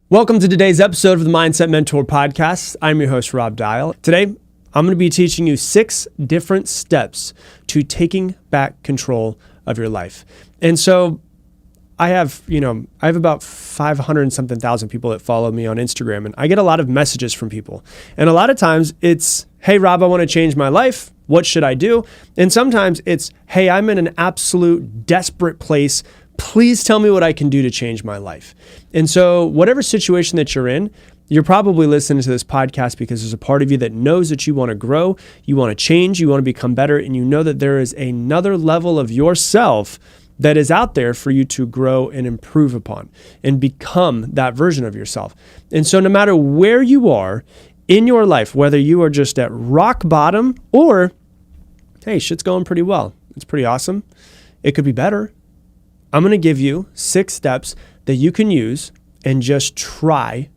Welcome to today's episode of the Mindset Mentor Podcast. I'm your host, Rob Dial. Today, I'm going to be teaching you 6 different steps to taking back control of your life. And so I have about 500 and something thousand people that follow me on Instagram, and I get a lot of messages from people. And a lot of times it's, hey, Rob, I want to change my life. What should I do? And sometimes it's, hey, I'm in an absolute desperate place. Please tell me what I can do to change my life. And so whatever situation that you're in, you're probably listening to this podcast because there's a part of you that knows that you want to grow, you want to change, you want to become better, and you know that there is another level of yourself that is out there for you to grow and improve upon and become that version of yourself. And so no matter where you are in your life, whether you are just at rock bottom or, hey, shit's going pretty well, it's pretty awesome, it could be better. I'm going to give you 6 steps that you can use and just try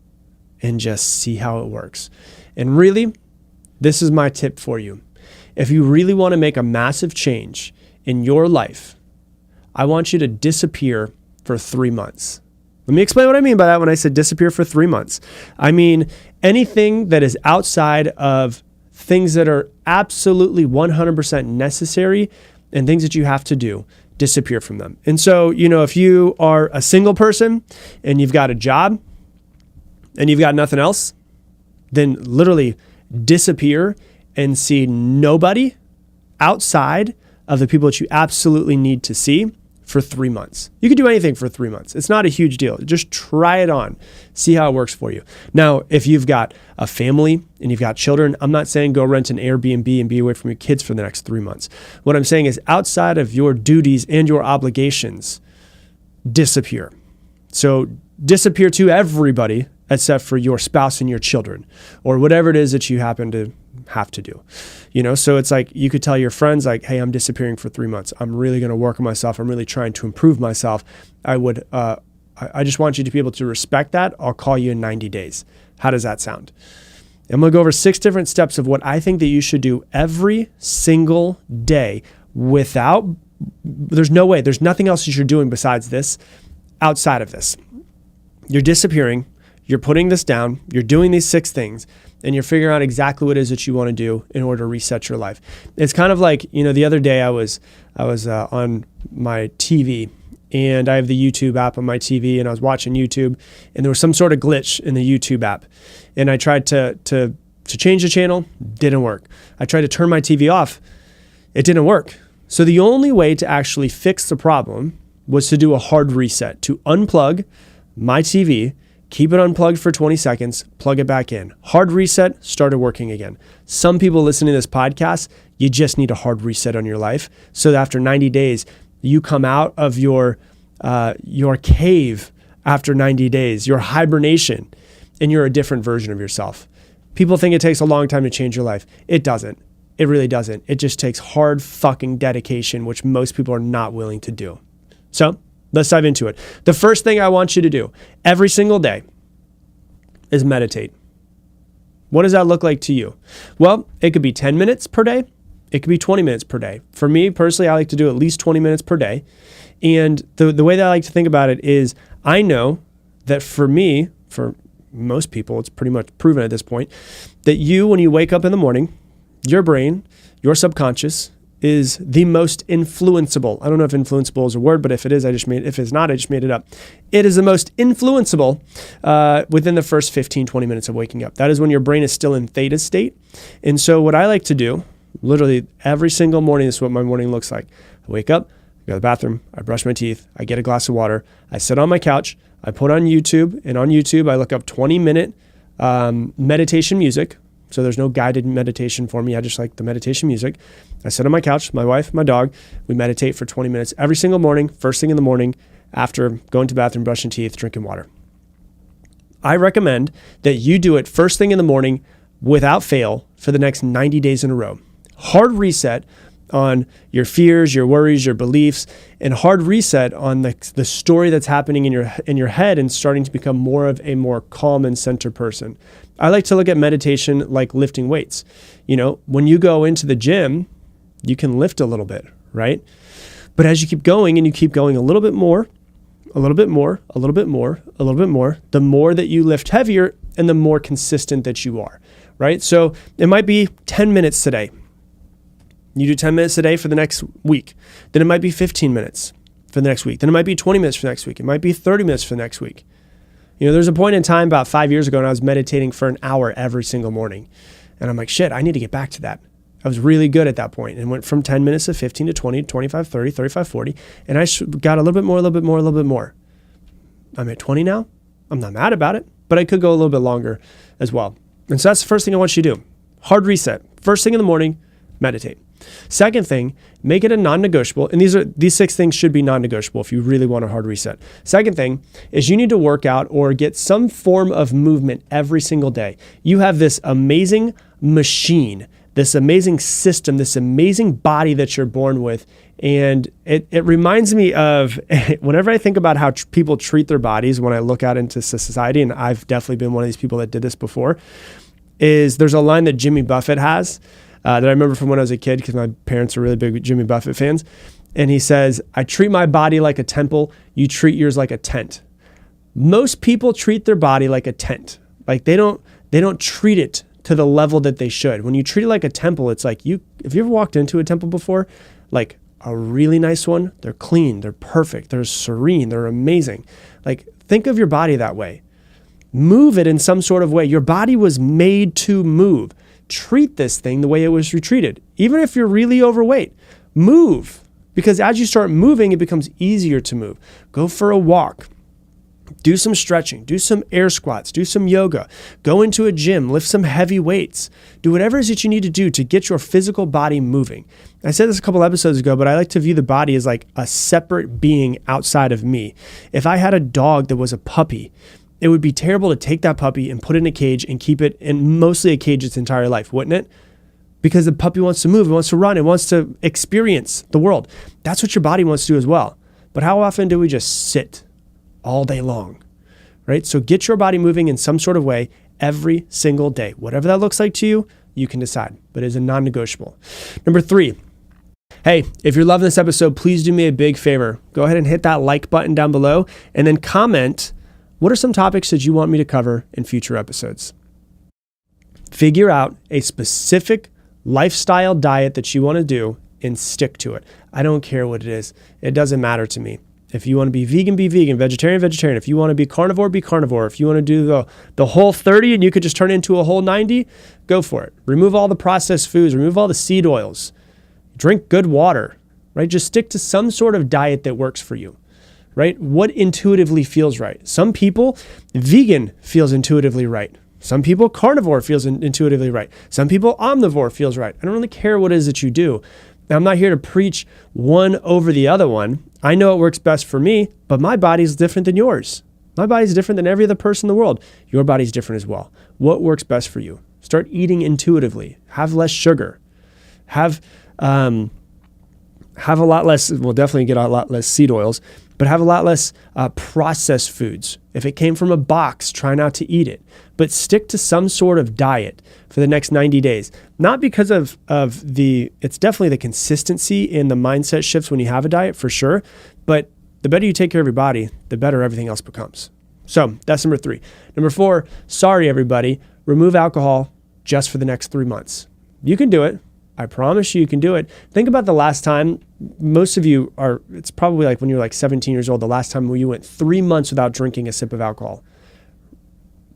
and just see how it works. And really, this is my tip for you. If you really want to make a massive change in your life, I want you to disappear for 3 months. Let me explain what I mean by that when I said disappear for 3 months. I mean anything that is outside of things that are absolutely 100% necessary and things that you have to do. Disappear from them. And so, if you are a single person and you've got a job and you've got nothing else, then literally disappear and see nobody outside of the people that you absolutely need to see for 3 months. You can do anything for 3 months. It's not a huge deal. Just try it on. See how it works for you. Now, if you've got a family and you've got children, I'm not saying go rent an Airbnb and be away from your kids for the next 3 months. What I'm saying is outside of your duties and your obligations, disappear. So disappear to everybody except for your spouse and your children or whatever it is that you happen to have to do. So it's like you could tell your friends like, hey, I'm disappearing for 3 months. I'm really going to work on myself. I'm really trying to improve myself. I just want you to be able to respect that. I'll call you in 90 days. How does that sound? I'm going to go over 6 different steps of what I think that you should do every single day there's no way, there's nothing else that you're doing besides this, outside of this. You're disappearing. You're putting this down. You're doing these 6 things. And you're figuring out exactly what it is that you want to do in order to reset your life. It's kind of like, the other day I was on my TV and I have the YouTube app on my TV and I was watching YouTube and there was some sort of glitch in the YouTube app. And I tried to change the channel, didn't work. I tried to turn my TV off, it didn't work. So the only way to actually fix the problem was to do a hard reset, to unplug my TV, keep it unplugged for 20 seconds, plug it back in. Hard reset, started working again. Some people listening to this podcast, you just need a hard reset on your life. So that after 90 days, you come out of your cave after 90 days, your hibernation, and you're a different version of yourself. People think it takes a long time to change your life. It doesn't. It really doesn't. It just takes hard fucking dedication, which most people are not willing to do. So let's dive into it. The first thing I want you to do every single day is meditate. What does that look like to you? Well, it could be 10 minutes per day. It could be 20 minutes per day. For me personally, I like to do at least 20 minutes per day. And the way that I like to think about it is I know that for me, for most people, it's pretty much proven at this point, that when you wake up in the morning, your brain, your subconscious, is the most influenceable. I don't know if influenceable is a word, but if it is, if it's not, I just made it up. It is the most influenceable within the first 15, 20 minutes of waking up. That is when your brain is still in theta state. And so what I like to do, literally every single morning, this is what my morning looks like. I wake up, I go to the bathroom, I brush my teeth, I get a glass of water, I sit on my couch, I put on YouTube, and on YouTube, I look up 20-minute meditation music. So there's no guided meditation for me. I just like the meditation music. I sit on my couch, my wife, my dog. We meditate for 20 minutes every single morning, first thing in the morning, after going to the bathroom, brushing teeth, drinking water. I recommend that you do it first thing in the morning without fail for the next 90 days in a row. Hard reset on your fears, your worries, your beliefs, and hard reset on the story that's happening in your head and starting to become more of a more calm and centered person. I like to look at meditation like lifting weights. When you go into the gym, you can lift a little bit, right? But as you keep going and you keep going a little bit more a little bit more, a little bit more, a little bit more, the more that you lift heavier and the more consistent that you are, right? So it might be 10 minutes today. You do 10 minutes a day for the next week. Then it might be 15 minutes for the next week. Then it might be 20 minutes for the next week. It might be 30 minutes for the next week. There's a point in time about 5 years ago when I was meditating for an hour every single morning. And I'm like, shit, I need to get back to that. I was really good at that point and went from 10 minutes to 15 to 20, 25, 30, 35, 40. And I got a little bit more, a little bit more, a little bit more. I'm at 20 now. I'm not mad about it, but I could go a little bit longer as well. And so that's the first thing I want you to do. Hard reset. First thing in the morning, meditate. Second thing, make it a non-negotiable. And these 6 things should be non-negotiable if you really want a hard reset. Second thing is you need to work out or get some form of movement every single day. You have this amazing machine, this amazing system, this amazing body that you're born with. And it reminds me of whenever I think about how people treat their bodies when I look out into society, and I've definitely been one of these people that did this before, is there's a line that Jimmy Buffett has that I remember from when I was a kid because my parents are really big Jimmy Buffett fans. And he says, I treat my body like a temple. You treat yours like a tent. Most people treat their body like a tent. Like they don't treat it to the level that they should. When you treat it like a temple, it's like if you ever walked into a temple before, like a really nice one, they're clean, they're perfect, they're serene, they're amazing. Like think of your body that way. Move it in some sort of way. Your body was made to move. Treat this thing the way it was treated. Even if you're really overweight, move. Because as you start moving, it becomes easier to move. Go for a walk. Do some stretching. Do some air squats. Do some yoga. Go into a gym. Lift some heavy weights. Do whatever it is that you need to do to get your physical body moving. I said this a couple episodes ago, but I like to view the body as like a separate being outside of me. If I had a dog that was a puppy, it would be terrible to take that puppy and put it in a cage and keep it in mostly a cage its entire life, wouldn't it? Because the puppy wants to move, it wants to run, it wants to experience the world. That's what your body wants to do as well. But how often do we just sit all day long, right? So get your body moving in some sort of way every single day. Whatever that looks like to you, you can decide, but it is a non-negotiable. Number 3, hey, if you're loving this episode, please do me a big favor. Go ahead and hit that like button down below and then comment, what are some topics that you want me to cover in future episodes? Figure out a specific lifestyle diet that you want to do and stick to it. I don't care what it is. It doesn't matter to me. If you want to be vegan, vegetarian. If you want to be carnivore, be carnivore. If you want to do the whole 30 and you could just turn it into a whole 90, go for it. Remove all the processed foods, remove all the seed oils, drink good water, right? Just stick to some sort of diet that works for you. Right? What intuitively feels right. Some people, vegan feels intuitively right. Some people, carnivore feels intuitively right. Some people, omnivore feels right. I don't really care what it is that you do. Now, I'm not here to preach one over the other one. I know it works best for me, but my body is different than yours. My body is different than every other person in the world. Your body's different as well. What works best for you? Start eating intuitively. Have less sugar. Have a lot less, well, definitely get a lot less seed oils, but have a lot less processed foods. If it came from a box, try not to eat it, but stick to some sort of diet for the next 90 days. Not because of it's definitely the consistency and the mindset shifts when you have a diet for sure, but the better you take care of your body, the better everything else becomes. So that's number 3. Number 4, sorry everybody, remove alcohol just for the next 3 months. You can do it. I promise you can do it. Think about the last time, most of you are, it's probably like when you're like 17 years old, the last time you went 3 months without drinking a sip of alcohol.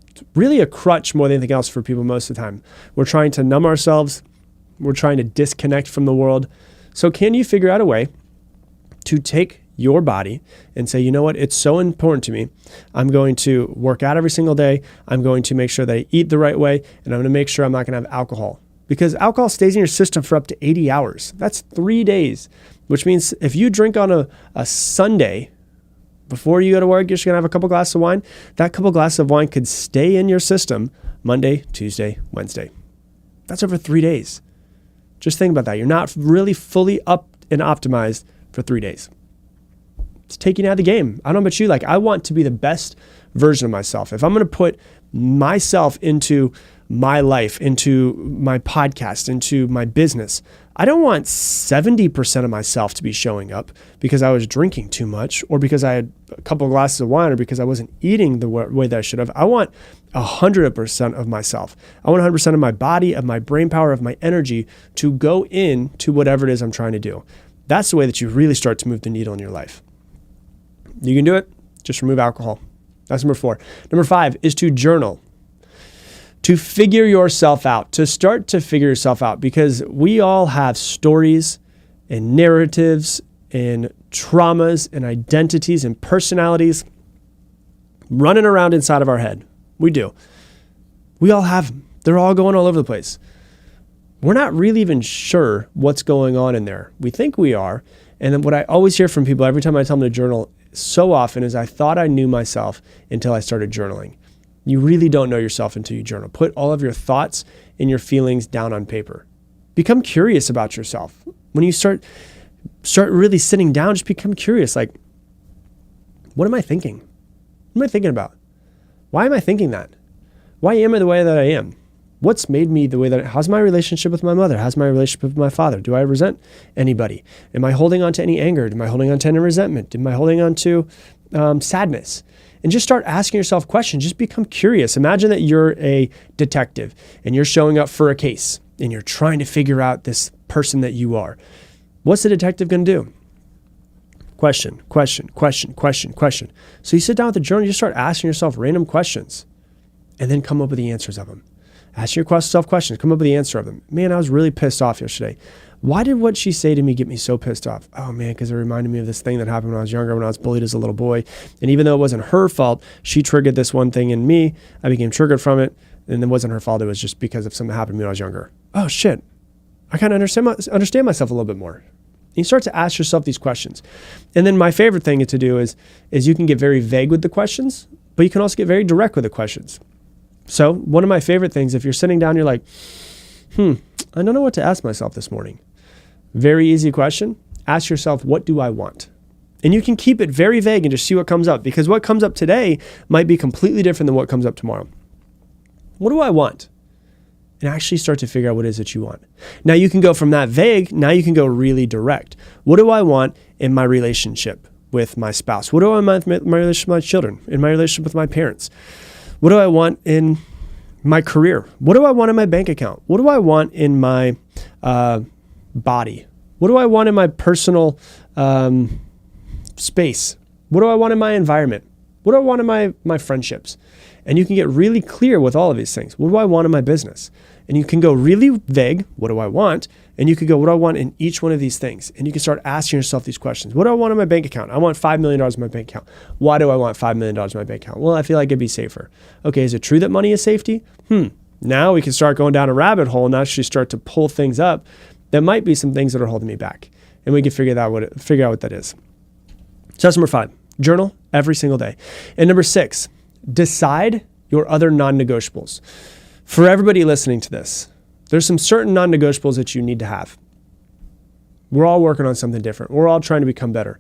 It's really a crutch more than anything else for people most of the time. We're trying to numb ourselves. We're trying to disconnect from the world. So can you figure out a way to take your body and say, you know what, it's so important to me. I'm going to work out every single day. I'm going to make sure that I eat the right way, and I'm going to make sure I'm not going to have alcohol. Because alcohol stays in your system for up to 80 hours. That's 3 days, which means if you drink on a Sunday before you go to work, you're just going to have a couple glasses of wine. That couple glasses of wine could stay in your system Monday, Tuesday, Wednesday. That's over 3 days. Just think about that. You're not really fully up and optimized for 3 days. It's taking you out of the game. I don't know about you. Like, I want to be the best version of myself. If I'm going to put myself into my life, into my podcast, into my business, I don't want 70% of myself to be showing up because I was drinking too much, or because I had a couple of glasses of wine, or because I wasn't eating the way that I should have. I want 100% of myself. I want 100% of my body, of my brain power, of my energy to go into whatever it is I'm trying to do. That's the way that you really start to move the needle in your life. You can do it. Just remove alcohol. That's number 4. Number 5 is to journal. To figure yourself out, to start to figure yourself out, because we all have stories and narratives and traumas and identities and personalities running around inside of our head. We do. We all have them. They're all going all over the place. We're not really even sure what's going on in there. We think we are. And then what I always hear from people every time I tell them to journal so often is, I thought I knew myself until I started journaling. You really don't know yourself until you journal. Put all of your thoughts and your feelings down on paper. Become curious about yourself. When you start really sitting down, just become curious. Like, what am I thinking? What am I thinking about? Why am I thinking that? Why am I the way that I am? What's made me the way that how's my relationship with my mother? How's my relationship with my father? Do I resent anybody? Am I holding on to any anger? Am I holding on to any resentment? Am I holding on to sadness? And just start asking yourself questions. Just become curious. Imagine that you're a detective and you're showing up for a case and you're trying to figure out this person that you are. What's the detective going to do? Question, question, question, question, question. So you sit down with the journal, you start asking yourself random questions and then come up with the answers of them. Ask yourself questions, come up with the answer of them. Man, I was really pissed off yesterday. Why did what she say to me get me so pissed off? Oh man, because it reminded me of this thing that happened when I was younger, when I was bullied as a little boy. And even though it wasn't her fault, she triggered this one thing in me. I became triggered from it. And it wasn't her fault. It was just because of something that happened to me when I was younger. Oh shit. I kind of understand myself a little bit more. And you start to ask yourself these questions. And then my favorite thing to do is you can get very vague with the questions, but you can also get very direct with the questions. So one of my favorite things, if you're sitting down, you're like, I don't know what to ask myself this morning. Very easy question. Ask yourself, what do I want? And you can keep it very vague and just see what comes up, because what comes up today might be completely different than what comes up tomorrow. What do I want? And actually start to figure out what it is that you want. Now you can go from that vague, now you can go really direct. What do I want in my relationship with my spouse? What do I want in my relationship with my children? In my relationship with my parents? What do I want in my career? What do I want in my bank account? What do I want in my body? What do I want in my personal space? What do I want in my environment? What do I want in my friendships? And you can get really clear with all of these things. What do I want in my business? And you can go really vague, what do I want? And you could go, what do I want in each one of these things? And you can start asking yourself these questions. What do I want in my bank account? I want $5 million in my bank account. Why do I want $5 million in my bank account? Well, I feel like it'd be safer. Okay, is it true that money is safety? Now we can start going down a rabbit hole and actually start to pull things up that might be some things that are holding me back. And we can figure out what that is. So that's number 5. Journal every single day. And number 6, decide your other non-negotiables. For everybody listening to this, there's some certain non-negotiables that you need to have. We're all working on something different. We're all trying to become better.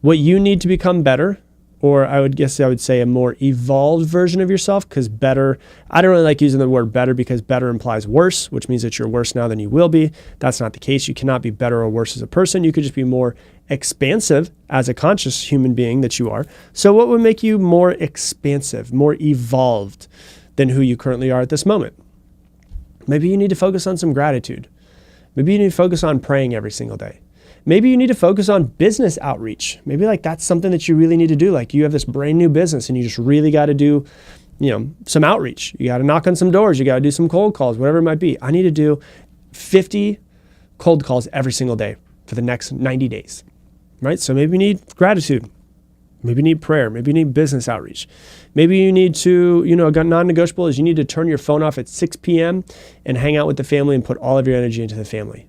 What you need to become better, or I would say a more evolved version of yourself, because better, I don't really like using the word better because better implies worse, which means that you're worse now than you will be. That's not the case. You cannot be better or worse as a person. You could just be more expansive as a conscious human being that you are. So what would make you more expansive, more evolved than who you currently are at this moment? Maybe you need to focus on some gratitude. Maybe you need to focus on praying every single day. Maybe you need to focus on business outreach. Maybe that's something that you really need to do. Like you have this brand new business and you just really got to do, some outreach. You got to knock on some doors. You got to do some cold calls, whatever it might be. I need to do 50 cold calls every single day for the next 90 days, right? So maybe you need gratitude. Maybe you need prayer. Maybe you need business outreach. Maybe you need to, a non-negotiable is you need to turn your phone off at 6 p.m. and hang out with the family and put all of your energy into the family.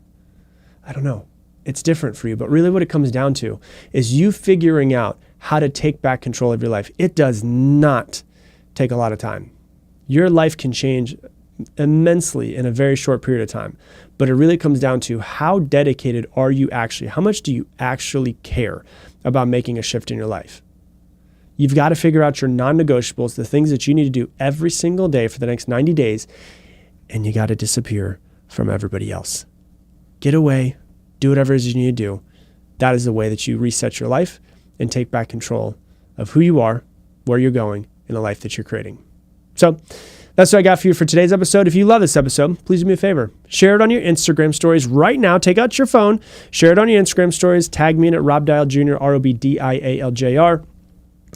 I don't know. It's different for you, but really what it comes down to is you figuring out how to take back control of your life. It does not take a lot of time. Your life can change immensely in a very short period of time, but it really comes down to how dedicated are you actually? How much do you actually care about making a shift in your life? You've got to figure out your non-negotiables, the things that you need to do every single day for the next 90 days, and you got to disappear from everybody else. Get away, do whatever it is you need to do. That is the way that you reset your life and take back control of who you are, where you're going, and the life that you're creating. So that's what I got for you for today's episode. If you love this episode, please do me a favor. Share it on your Instagram stories right now. Take out your phone, share it on your Instagram stories, tag me in at Rob Dial Jr., ROBDIALJR.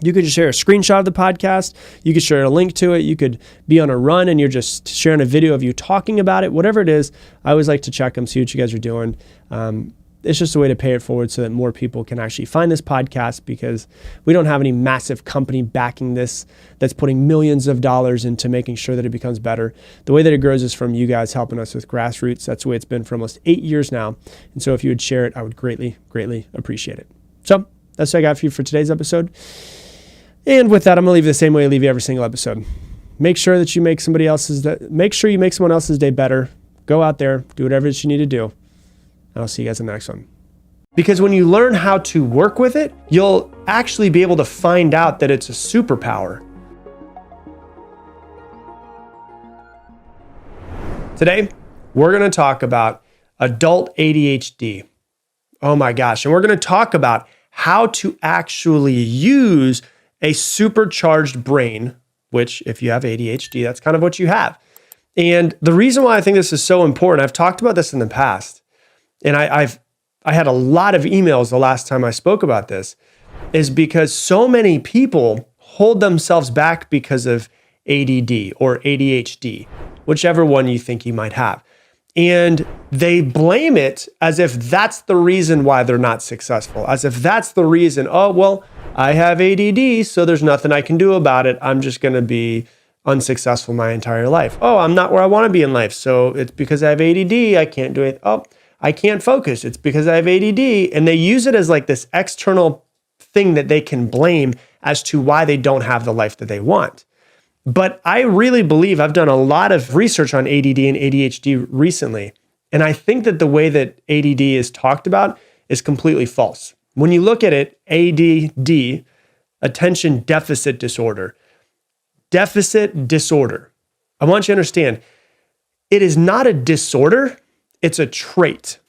You could just share a screenshot of the podcast. You could share a link to it. You could be on a run and you're just sharing a video of you talking about it. Whatever it is, I always like to check them, see what you guys are doing. It's just a way to pay it forward so that more people can actually find this podcast, because we don't have any massive company backing this that's putting millions of dollars into making sure that it becomes better. The way that it grows is from you guys helping us with grassroots. That's the way it's been for almost 8 years now. And so if you would share it, I would greatly, greatly appreciate it. So that's what I got for you for today's episode. And with that, I'm going to leave you the same way I leave you every single episode. Make sure that you make someone else's day better. Go out there, do whatever it is you need to do. And I'll see you guys in the next one. Because when you learn how to work with it, you'll actually be able to find out that it's a superpower. Today, we're going to talk about adult ADHD. Oh my gosh. And we're going to talk about how to actually use a supercharged brain, which if you have ADHD, that's kind of what you have. And the reason why I think this is so important, I've talked about this in the past, and I had a lot of emails the last time I spoke about this, is because so many people hold themselves back because of ADD or ADHD, whichever one you think you might have. And they blame it as if that's the reason why they're not successful, as if that's the reason, oh, well, I have ADD, so there's nothing I can do about it. I'm just going to be unsuccessful my entire life. Oh, I'm not where I want to be in life, so it's because I have ADD, I can't do it. Oh, I can't focus. It's because I have ADD. And they use it as like this external thing that they can blame as to why they don't have the life that they want. But I really believe, I've done a lot of research on ADD and ADHD recently, and I think that the way that ADD is talked about is completely false. When you look at it, ADD, attention deficit disorder, I want you to understand, it is not a disorder, it's a trait.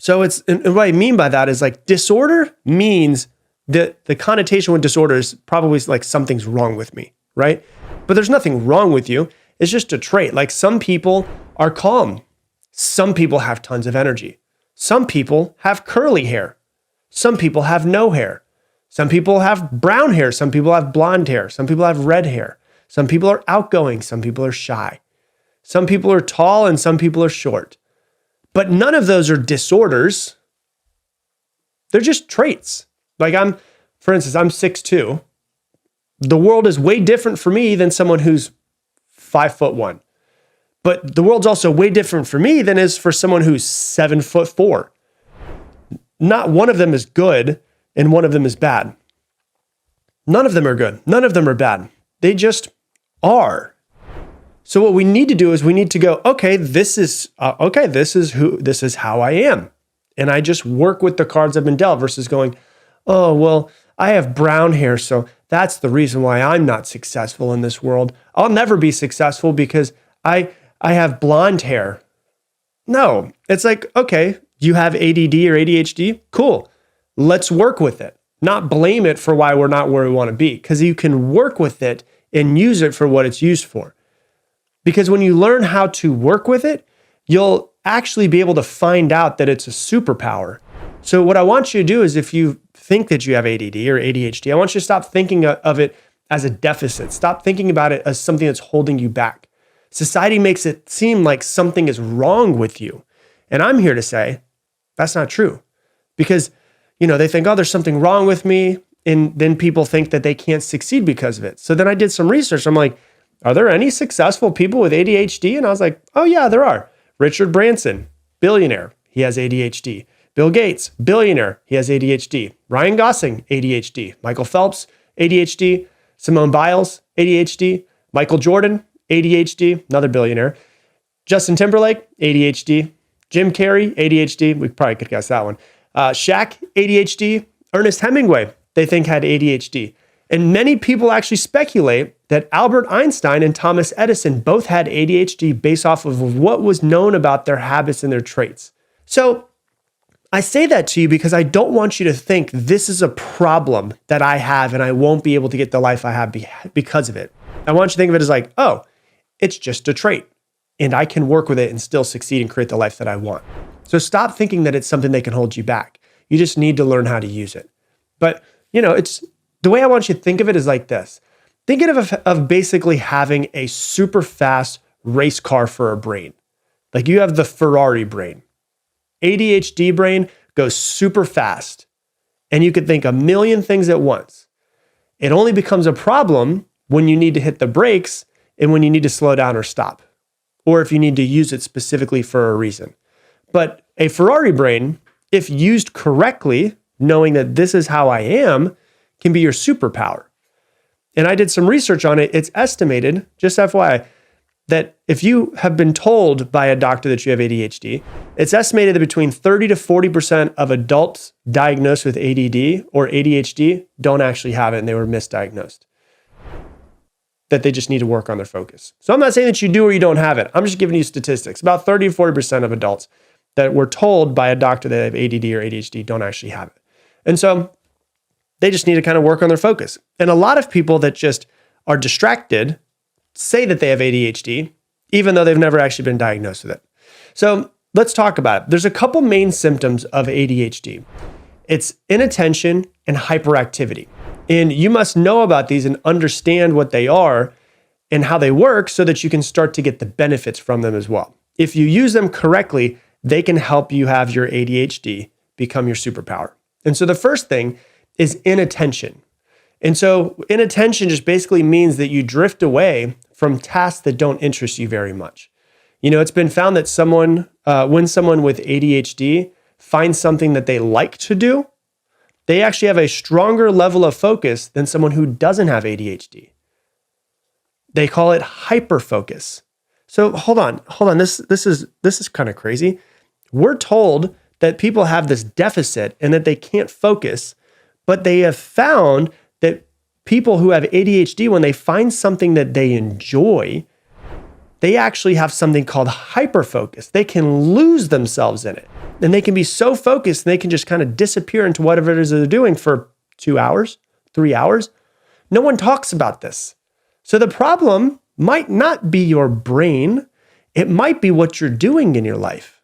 So and what I mean by that is like disorder means that the connotation with disorder is probably like something's wrong with me, right? But there's nothing wrong with you. It's just a trait. Like some people are calm. Some people have tons of energy. Some people have curly hair. Some people have no hair. Some people have brown hair. Some people have blonde hair. Some people have red hair. Some people are outgoing. Some people are shy. Some people are tall and some people are short. But none of those are disorders. They're just traits. Like for instance, I'm 6'2". The world is way different for me than someone who's 5'1". But the world's also way different for me than is for someone who's 7'4". Not one of them is good and one of them is bad. None of them are good. None of them are bad. They just are. So what we need to do is we need to go, okay, this is how I am. And I just work with the cards I've been dealt versus going, oh, well, I have brown hair, so that's the reason why I'm not successful in this world. I'll never be successful because I have blonde hair. No, it's like, okay, you have ADD or ADHD? Cool. Let's work with it. Not blame it for why we're not where we want to be, because you can work with it and use it for what it's used for. Because when you learn how to work with it, you'll actually be able to find out that it's a superpower. So what I want you to do is if you think that you have ADD or ADHD, I want you to stop thinking of it as a deficit. Stop thinking about it as something that's holding you back. Society makes it seem like something is wrong with you. And I'm here to say that's not true, because, they think, oh, there's something wrong with me. And then people think that they can't succeed because of it. So then I did some research. I'm like, are there any successful people with ADHD? And I was like, oh yeah, there are. Richard Branson, billionaire, he has ADHD. Bill Gates, billionaire, he has ADHD. Ryan Gosling, ADHD. Michael Phelps, ADHD. Simone Biles, ADHD. Michael Jordan, ADHD, another billionaire. Justin Timberlake, ADHD. Jim Carrey, ADHD. We probably could guess that one. Shaq, ADHD. Ernest Hemingway, they think had ADHD. And many people actually speculate that Albert Einstein and Thomas Edison both had ADHD based off of what was known about their habits and their traits. So I say that to you because I don't want you to think this is a problem that I have and I won't be able to get the life I have because of it. I want you to think of it as like, oh, it's just a trait and I can work with it and still succeed and create the life that I want. So stop thinking that it's something that can hold you back. You just need to learn how to use it. But, it's the way I want you to think of it is like this. Think of basically having a super fast race car for a brain. Like you have the Ferrari brain. ADHD brain goes super fast and you could think a million things at once. It only becomes a problem when you need to hit the brakes and when you need to slow down or stop, or if you need to use it specifically for a reason. But a Ferrari brain, if used correctly, knowing that this is how I am, can be your superpower. And I did some research on it. It's estimated, just FYI, that if you have been told by a doctor that you have ADHD, it's estimated that between 30 to 40% of adults diagnosed with ADD or ADHD don't actually have it and they were misdiagnosed. That they just need to work on their focus. So I'm not saying that you do or you don't have it. I'm just giving you statistics. About 30 to 40% of adults that were told by a doctor that they have ADD or ADHD don't actually have it. And so they just need to kind of work on their focus. And a lot of people that just are distracted say that they have ADHD, even though they've never actually been diagnosed with it. So let's talk about it. There's a couple main symptoms of ADHD. It's inattention and hyperactivity. And you must know about these and understand what they are and how they work so that you can start to get the benefits from them as well. If you use them correctly, they can help you have your ADHD become your superpower. And so the first thing is inattention. And so inattention just basically means that you drift away from tasks that don't interest you very much. It's been found that when someone with ADHD finds something that they like to do, they actually have a stronger level of focus than someone who doesn't have ADHD. They call it hyperfocus. So hold on. This is kind of crazy. We're told that people have this deficit and that they can't focus, but they have found that people who have ADHD, when they find something that they enjoy, they actually have something called hyperfocus. They can lose themselves in it. And they can be so focused, and they can just kind of disappear into whatever it is they're doing for 2 hours, 3 hours. No one talks about this. So the problem might not be your brain. It might be what you're doing in your life.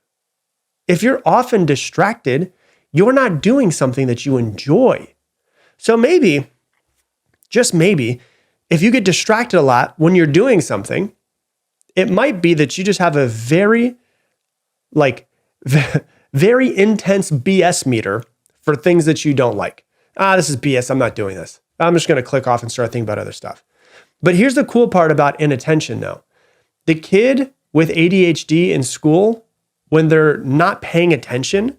If you're often distracted, you're not doing something that you enjoy. So maybe, just maybe, if you get distracted a lot when you're doing something, it might be that you just have a very intense BS meter for things that you don't like. This is BS. I'm not doing this. I'm just going to click off and start thinking about other stuff. But here's the cool part about inattention, though. The kid with ADHD in school, when they're not paying attention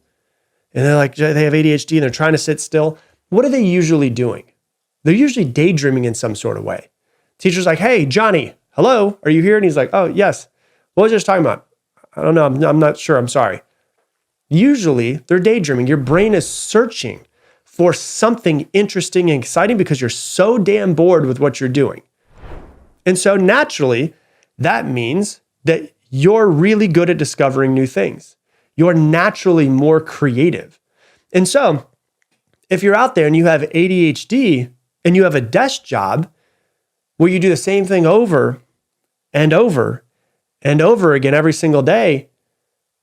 and they have ADHD and they're trying to sit still, what are they usually doing? They're usually daydreaming in some sort of way. Teacher's like, hey, Johnny, hello, are you here? And he's like, oh, yes. What was I just talking about? I don't know. I'm not sure. I'm sorry. Usually they're daydreaming. Your brain is searching for something interesting and exciting because you're so damn bored with what you're doing. And so naturally, that means that you're really good at discovering new things. You're naturally more creative. And so if you're out there and you have ADHD and you have a desk job where you do the same thing over and over and over again every single day,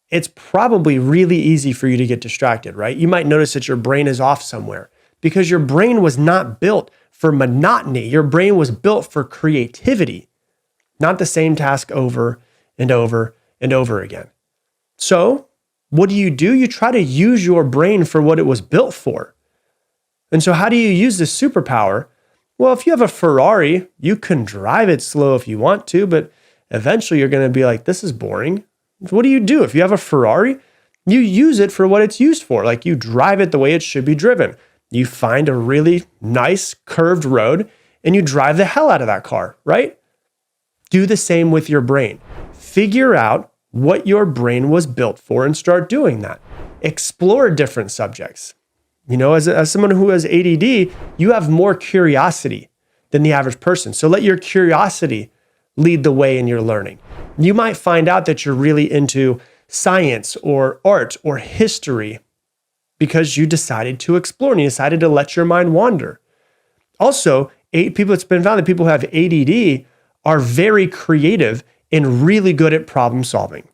it's probably really easy for you to get distracted, right? You might notice that your brain is off somewhere because your brain was not built for monotony. Your brain was built for creativity, not the same task over and over and over again. So what do? You try to use your brain for what it was built for. And so how do you use this superpower? Well, if you have a Ferrari, you can drive it slow if you want to, but eventually you're going to be like, this is boring. What do? If you have a Ferrari, you use it for what it's used for. Like you drive it the way it should be driven. You find a really nice curved road and you drive the hell out of that car, right? Do the same with your brain. Figure out what your brain was built for and start doing that. Explore different subjects. As someone who has ADD, you have more curiosity than the average person. So let your curiosity lead the way in your learning. You might find out that you're really into science or art or history because you decided to explore and you decided to let your mind wander. Also, it's been found that people who have ADD are very creative and really good at problem solving.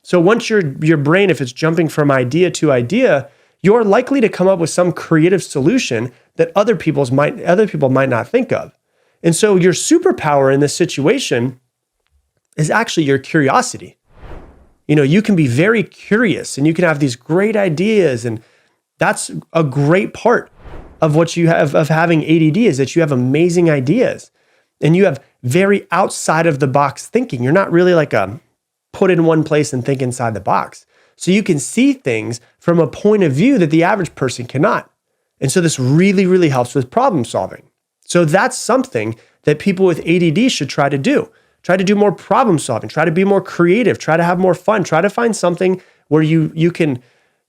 So once your brain, if it's jumping from idea to idea, you're likely to come up with some creative solution that other people might not think of. And so your superpower in this situation is actually your curiosity. You can be very curious and you can have these great ideas, and that's a great part of what you have of having ADD is that you have amazing ideas and you have very outside of the box thinking. You're not really like a put in one place and think inside the box. So you can see things from a point of view that the average person cannot. And so this really, really helps with problem solving. So that's something that people with ADD should try to do. Try to do more problem solving, try to be more creative, try to have more fun, try to find something where you can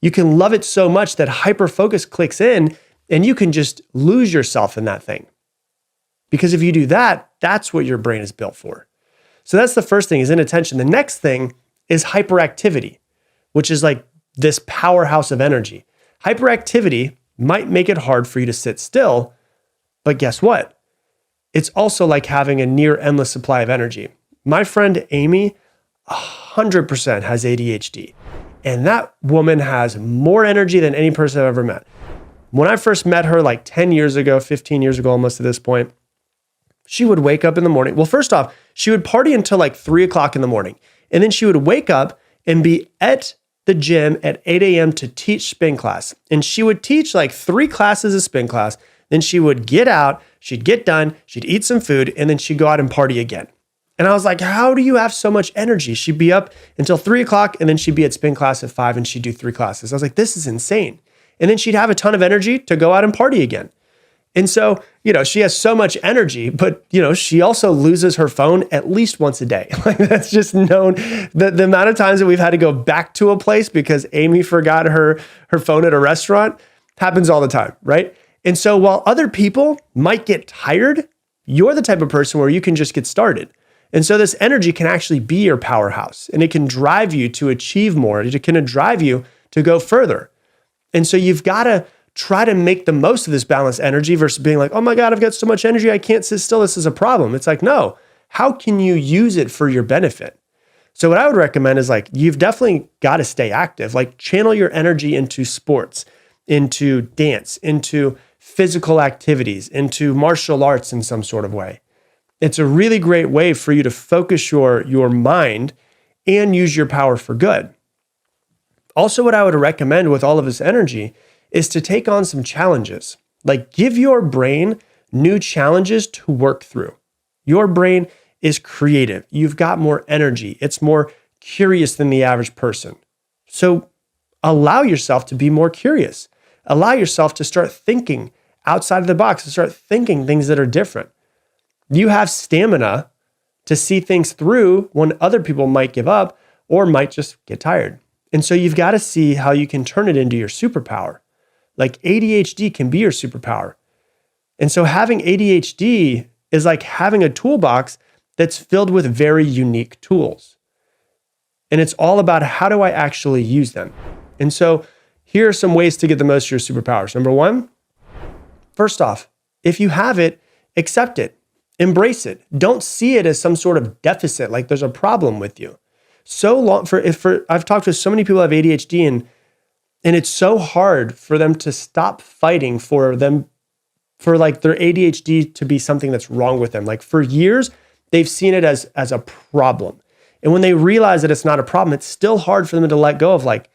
love it so much that hyper-focus clicks in and you can just lose yourself in that thing. Because if you do that, that's what your brain is built for. So that's the first thing, is inattention. The next thing is hyperactivity, which is like this powerhouse of energy. Hyperactivity might make it hard for you to sit still, but guess what? It's also like having a near endless supply of energy. My friend Amy, 100% has ADHD. And that woman has more energy than any person I've ever met. When I first met her like 10 years ago, 15 years ago, almost at this point, she would wake up in the morning. Well, first off, she would party until like 3 o'clock in the morning. And then she would wake up and be at the gym at 8 a.m. to teach spin class. And she would teach like 3 classes of spin class. Then she would get out, she'd get done, she'd eat some food, and then she'd go out and party again. And I was like, how do you have so much energy? She'd be up until 3 o'clock and then she'd be at spin class at 5 and she'd do 3 classes. I was like, this is insane. And then she'd have a ton of energy to go out and party again. And so, she has so much energy, but, she also loses her phone at least once a day. Like that's just known. The amount of times that we've had to go back to a place because Amy forgot her phone at a restaurant happens all the time, right? And so while other people might get tired, you're the type of person where you can just get started. And so this energy can actually be your powerhouse and it can drive you to achieve more. It can drive you to go further. And so you've got to try to make the most of this balanced energy versus being like, oh my God, I've got so much energy, I can't sit still. This is a problem. It's like, no, how can you use it for your benefit? So what I would recommend is like, you've definitely got to stay active, like channel your energy into sports, into dance, into physical activities, into martial arts in some sort of way. It's a really great way for you to focus your mind and use your power for good. Also, what I would recommend with all of this energy is to take on some challenges. Like give your brain new challenges to work through. Your brain is creative. You've got more energy. It's more curious than the average person. So allow yourself to be more curious. Allow yourself to start thinking outside of the box, to start thinking things that are different. You have stamina to see things through when other people might give up or might just get tired. And so you've got to see how you can turn it into your superpower. Like ADHD can be your superpower. And so having ADHD is like having a toolbox that's filled with very unique tools. And it's all about how do I actually use them? And so here are some ways to get the most of your superpowers. Number one, first off, if you have it, accept it, embrace it. Don't see it as some sort of deficit, like there's a problem with you. I've talked to so many people who have ADHD and it's so hard for them to stop fighting for like their ADHD to be something that's wrong with them. Like for years, they've seen it as a problem. And when they realize that it's not a problem, it's still hard for them to let go of like,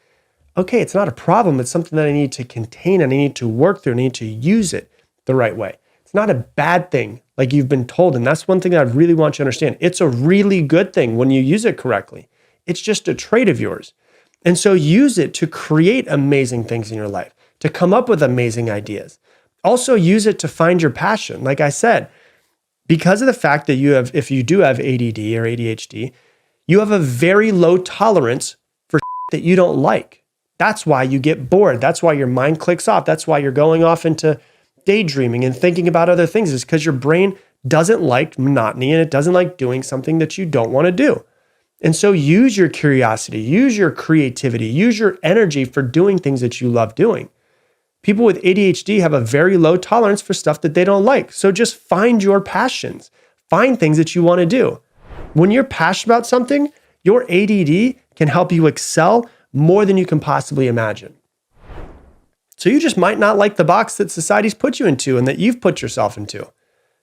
okay, it's not a problem. It's something that I need to contain and I need to work through and I need to use it the right way. It's not a bad thing like you've been told. And that's one thing that I really want you to understand. It's a really good thing when you use it correctly. It's just a trait of yours. And so use it to create amazing things in your life, to come up with amazing ideas. Also use it to find your passion. Like I said, because of the fact that if you do have ADD or ADHD, you have a very low tolerance for that you don't like. That's why you get bored. That's why your mind clicks off. That's why you're going off into daydreaming and thinking about other things, is because your brain doesn't like monotony and it doesn't like doing something that you don't want to do. And so use your curiosity, use your creativity, use your energy for doing things that you love doing. People with ADHD have a very low tolerance for stuff that they don't like. So just find your passions, find things that you want to do. When you're passionate about something, your ADD can help you excel more than you can possibly imagine. So you just might not like the box that society's put you into and that you've put yourself into.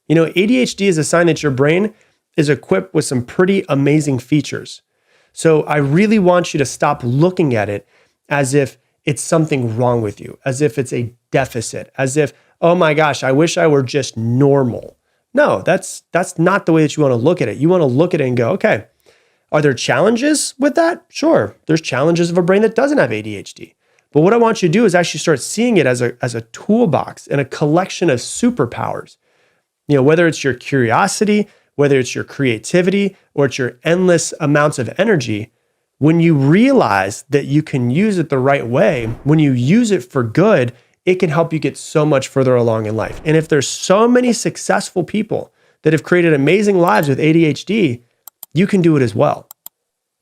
You know, ADHD is a sign that your brain is equipped with some pretty amazing features. So I really want you to stop looking at it as if it's something wrong with you, as if it's a deficit, as if, oh my gosh, I wish I were just normal. No, that's not the way that you want to look at it. You want to look at it and go, okay, are there challenges with that? Sure. There's challenges of a brain that doesn't have ADHD. But what I want you to do is actually start seeing it as a toolbox and a collection of superpowers. You know, whether it's your curiosity, whether it's your creativity, or it's your endless amounts of energy, when you realize that you can use it the right way, when you use it for good, it can help you get so much further along in life. And if there's so many successful people that have created amazing lives with ADHD, you can do it as well.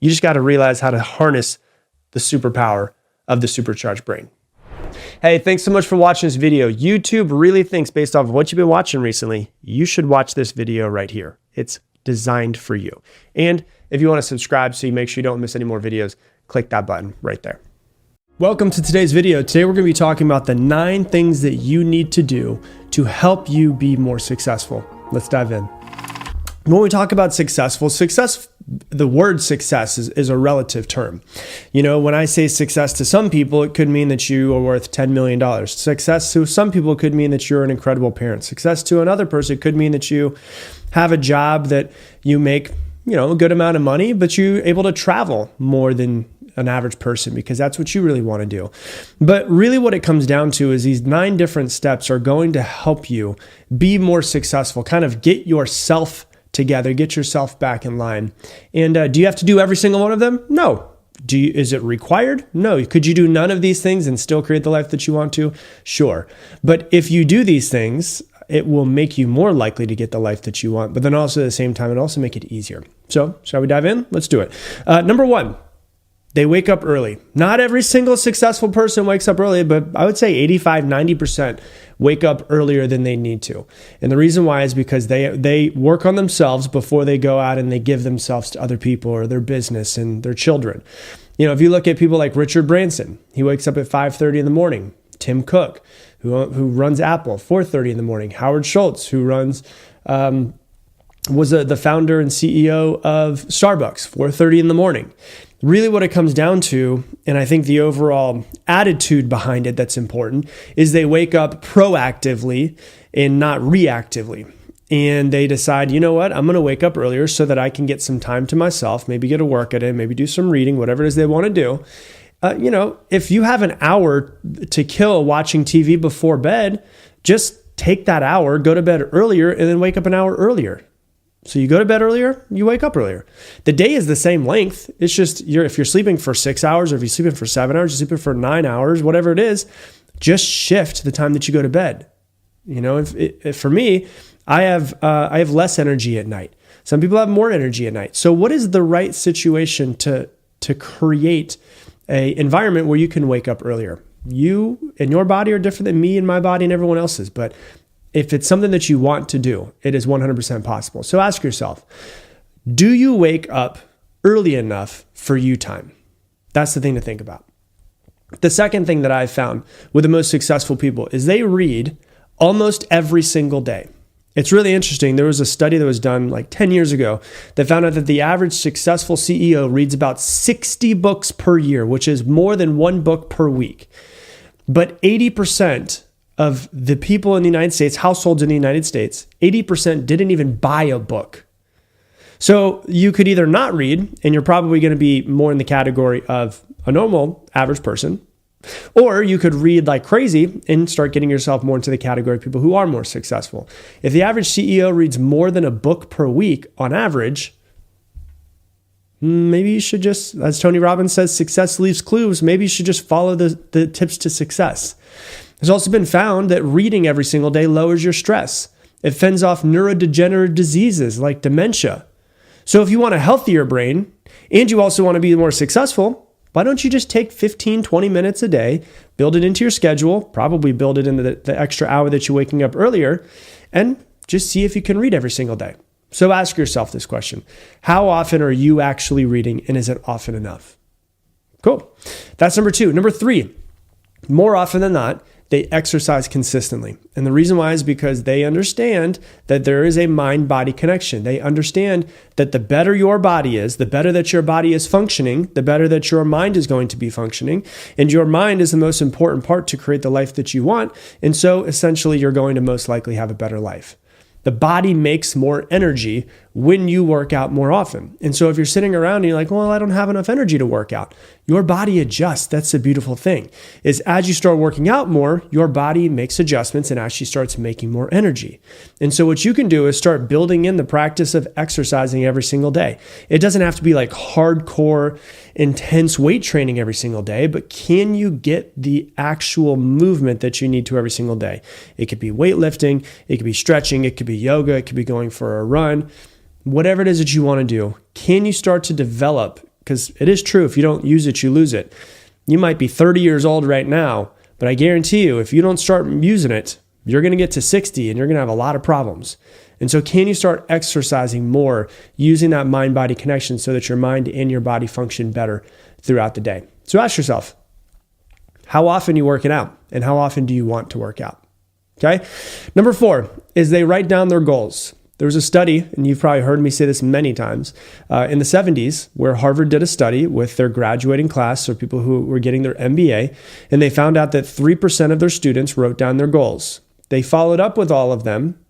You just got to realize how to harness the superpower of the supercharged brain. Hey, thanks so much for watching this video. YouTube really thinks, based off of what you've been watching recently, you should watch this video right here. It's designed for you. And if you want to subscribe so you make sure you don't miss any more videos, click that button right there. Welcome to today's video. Today we're going to be talking about the 9 things that you need to do to help you be more successful. Let's dive in. When we talk about success, the word success is a relative term. You know, when I say success to some people, it could mean that you are worth $10 million. Success to some people could mean that you're an incredible parent. Success to another person could mean that you have a job that you make, you know, a good amount of money, but you're able to travel more than an average person because that's what you really want to do. But really what it comes down to is these 9 different steps are going to help you be more successful, kind of get yourself together, get yourself back in line. And do you have to do every single one of them? No. Is it required? No. Could you do none of these things and still create the life that you want to? Sure. But if you do these things, it will make you more likely to get the life that you want. But then also at the same time, it also make it easier. So shall we dive in? Let's do it. Number 1, they wake up early. Not every single successful person wakes up early, but I would say 85-90% wake up earlier than they need to. And the reason why is because they work on themselves before they go out and they give themselves to other people or their business and their children. You know, if you look at people like Richard Branson, he wakes up at 5:30 in the morning. Tim Cook, who runs Apple, 4:30 in the morning. Howard Schultz, who runs was the founder and CEO of Starbucks, 4:30 in the morning. Really what it comes down to, and I think the overall attitude behind it that's important, is they wake up proactively and not reactively. And they decide, you know what, I'm going to wake up earlier so that I can get some time to myself, maybe get a workout in, maybe do some reading, whatever it is they want to do. You know, if you have an hour to kill watching TV before bed, just take that hour, go to bed earlier, and then wake up an hour earlier. So you go to bed earlier, you wake up earlier. The day is the same length. It's just if you're sleeping for 6 hours or if you're sleeping for 7 hours, you're sleeping for 9 hours, whatever it is, just shift the time that you go to bed. You know, if for me, I have less energy at night. Some people have more energy at night. So what is the right situation to create an environment where you can wake up earlier? You and your body are different than me and my body and everyone else's, but if it's something that you want to do, it is 100% possible. So ask yourself, do you wake up early enough for you time? That's the thing to think about. The second thing that I've found with the most successful people is they read almost every single day. It's really interesting. There was a study that was done like 10 years ago that found out that the average successful CEO reads about 60 books per year, which is more than 1 book per week. But 80% of the people in the United States, households in the United States, 80% didn't even buy a book. So you could either not read, and you're probably going to be more in the category of a normal average person, or you could read like crazy and start getting yourself more into the category of people who are more successful. If the average CEO reads more than a book per week on average, Maybe you should just, as Tony Robbins says, success leaves clues. Maybe you should just follow the tips to success. It's also been found that reading every single day lowers your stress. It fends off neurodegenerative diseases like dementia. So if you want a healthier brain and you also want to be more successful, why don't you just take 15, 20 minutes a day, build it into your schedule, probably build it into the extra hour that you're waking up earlier, and just see if you can read every single day. So ask yourself this question: how often are you actually reading, and is it often enough? Cool. That's number 2. Number 3, more often than not, they exercise consistently. And the reason why is because they understand that there is a mind-body connection. They understand that the better your body is, the better that your body is functioning, the better that your mind is going to be functioning. And your mind is the most important part to create the life that you want. And so essentially, you're going to most likely have a better life. The body makes more energy when you work out more often. And so if you're sitting around and you're like, well, I don't have enough energy to work out, your body adjusts. That's the beautiful thing, is as you start working out more, your body makes adjustments and actually starts making more energy. And so what you can do is start building in the practice of exercising every single day. It doesn't have to be like hardcore, intense weight training every single day, but can you get the actual movement that you need to every single day? It could be weightlifting, it could be stretching, it could be yoga, it could be going for a run. Whatever it is that you want to do, can you start to develop? Because it is true, if you don't use it, you lose it. You might be 30 years old right now, but I guarantee you, if you don't start using it, you're going to get to 60 and you're going to have a lot of problems. And so can you start exercising more, using that mind-body connection so that your mind and your body function better throughout the day? So ask yourself, how often are you working out, and how often do you want to work out? Okay. Number 4 is they write down their goals. There was a study, and you've probably heard me say this many times, in the 70s, where Harvard did a study with their graduating class, so people who were getting their MBA, and they found out that 3% of their students wrote down their goals. They followed up with all of them,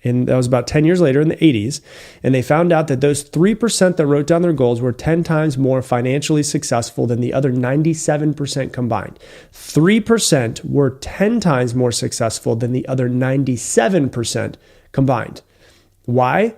and that was about 10 years later in the 80s, and they found out that those 3% that wrote down their goals were 10 times more financially successful than the other 97% combined. 3% were 10 times more successful than the other 97% combined. Why?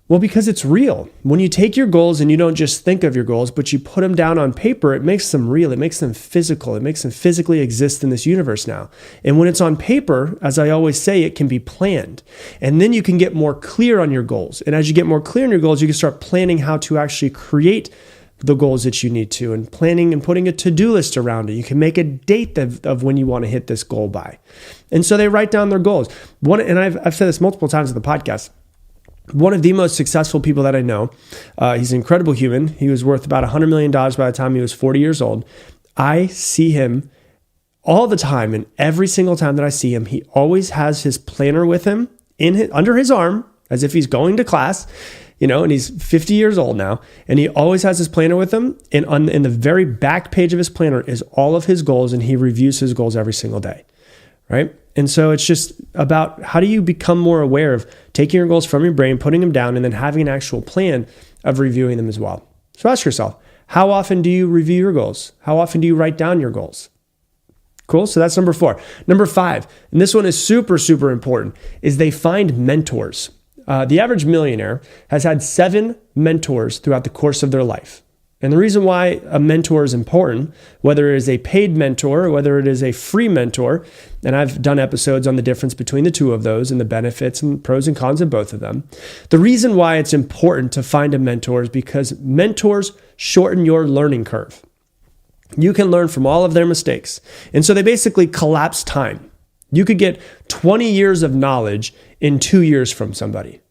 Well, because it's real. When you take your goals and you don't just think of your goals, but you put them down on paper, it makes them real. It makes them physical. It makes them physically exist in this universe now. And when it's on paper, as I always say, it can be planned. And then you can get more clear on your goals. And as you get more clear on your goals, you can start planning how to actually create the goals that you need to, and planning and putting a to-do list around it. You can make a date of when you want to hit this goal by. And so they write down their goals. And I've said this multiple times in the podcast. One of the most successful people that I know, he's an incredible human. He was worth about $100 million by the time he was 40 years old. I see him all the time, and every single time that I see him, he always has his planner with him under his arm, as if he's going to class. And he's 50 years old now, and he always has his planner with him. And in the very back page of his planner is all of his goals, and he reviews his goals every single day, right? And so it's just about how do you become more aware of taking your goals from your brain, putting them down, and then having an actual plan of reviewing them as well. So ask yourself, how often do you review your goals? How often do you write down your goals? Cool. So that's number 4. Number 5, and this one is super, super important, is they find mentors. The average millionaire has had 7 mentors throughout the course of their life. And the reason why a mentor is important, whether it is a paid mentor or whether it is a free mentor, and I've done episodes on the difference between the two of those and the benefits and pros and cons of both of them. The reason why it's important to find a mentor is because mentors shorten your learning curve. You can learn from all of their mistakes. And so they basically collapse time. You could get 20 years of knowledge in 2 years from somebody.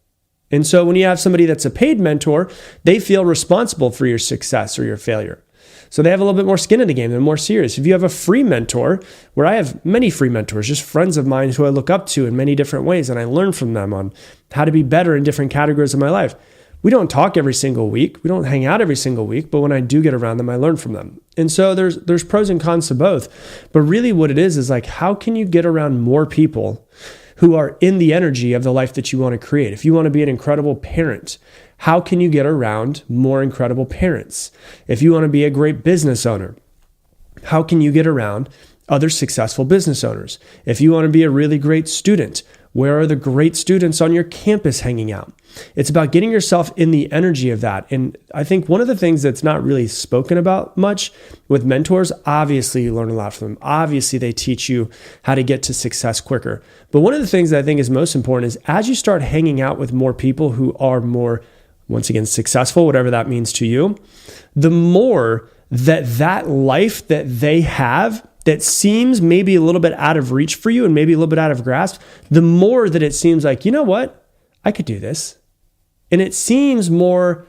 And so when you have somebody that's a paid mentor, they feel responsible for your success or your failure. So they have a little bit more skin in the game. They're more serious. If you have a free mentor, where I have many free mentors, just friends of mine who I look up to in many different ways, and I learn from them on how to be better in different categories of my life. We don't talk every single week. We don't hang out every single week, but when I do get around them, I learn from them. And so there's pros and cons to both. But really what it is like, how can you get around more people who are in the energy of the life that you want to create? If you want to be an incredible parent, how can you get around more incredible parents? If you want to be a great business owner, how can you get around other successful business owners? If you want to be a really great student, Where are the great students on your campus hanging out? It's about getting yourself in the energy of that. And I think one of the things that's not really spoken about much with mentors, obviously you learn a lot from them. Obviously they teach you how to get to success quicker. But one of the things that I think is most important is as you start hanging out with more people who are more, once again, successful, whatever that means to you, the more that life that they have that seems maybe a little bit out of reach for you and maybe a little bit out of grasp, the more that it seems like, you know what, I could do this. And it seems more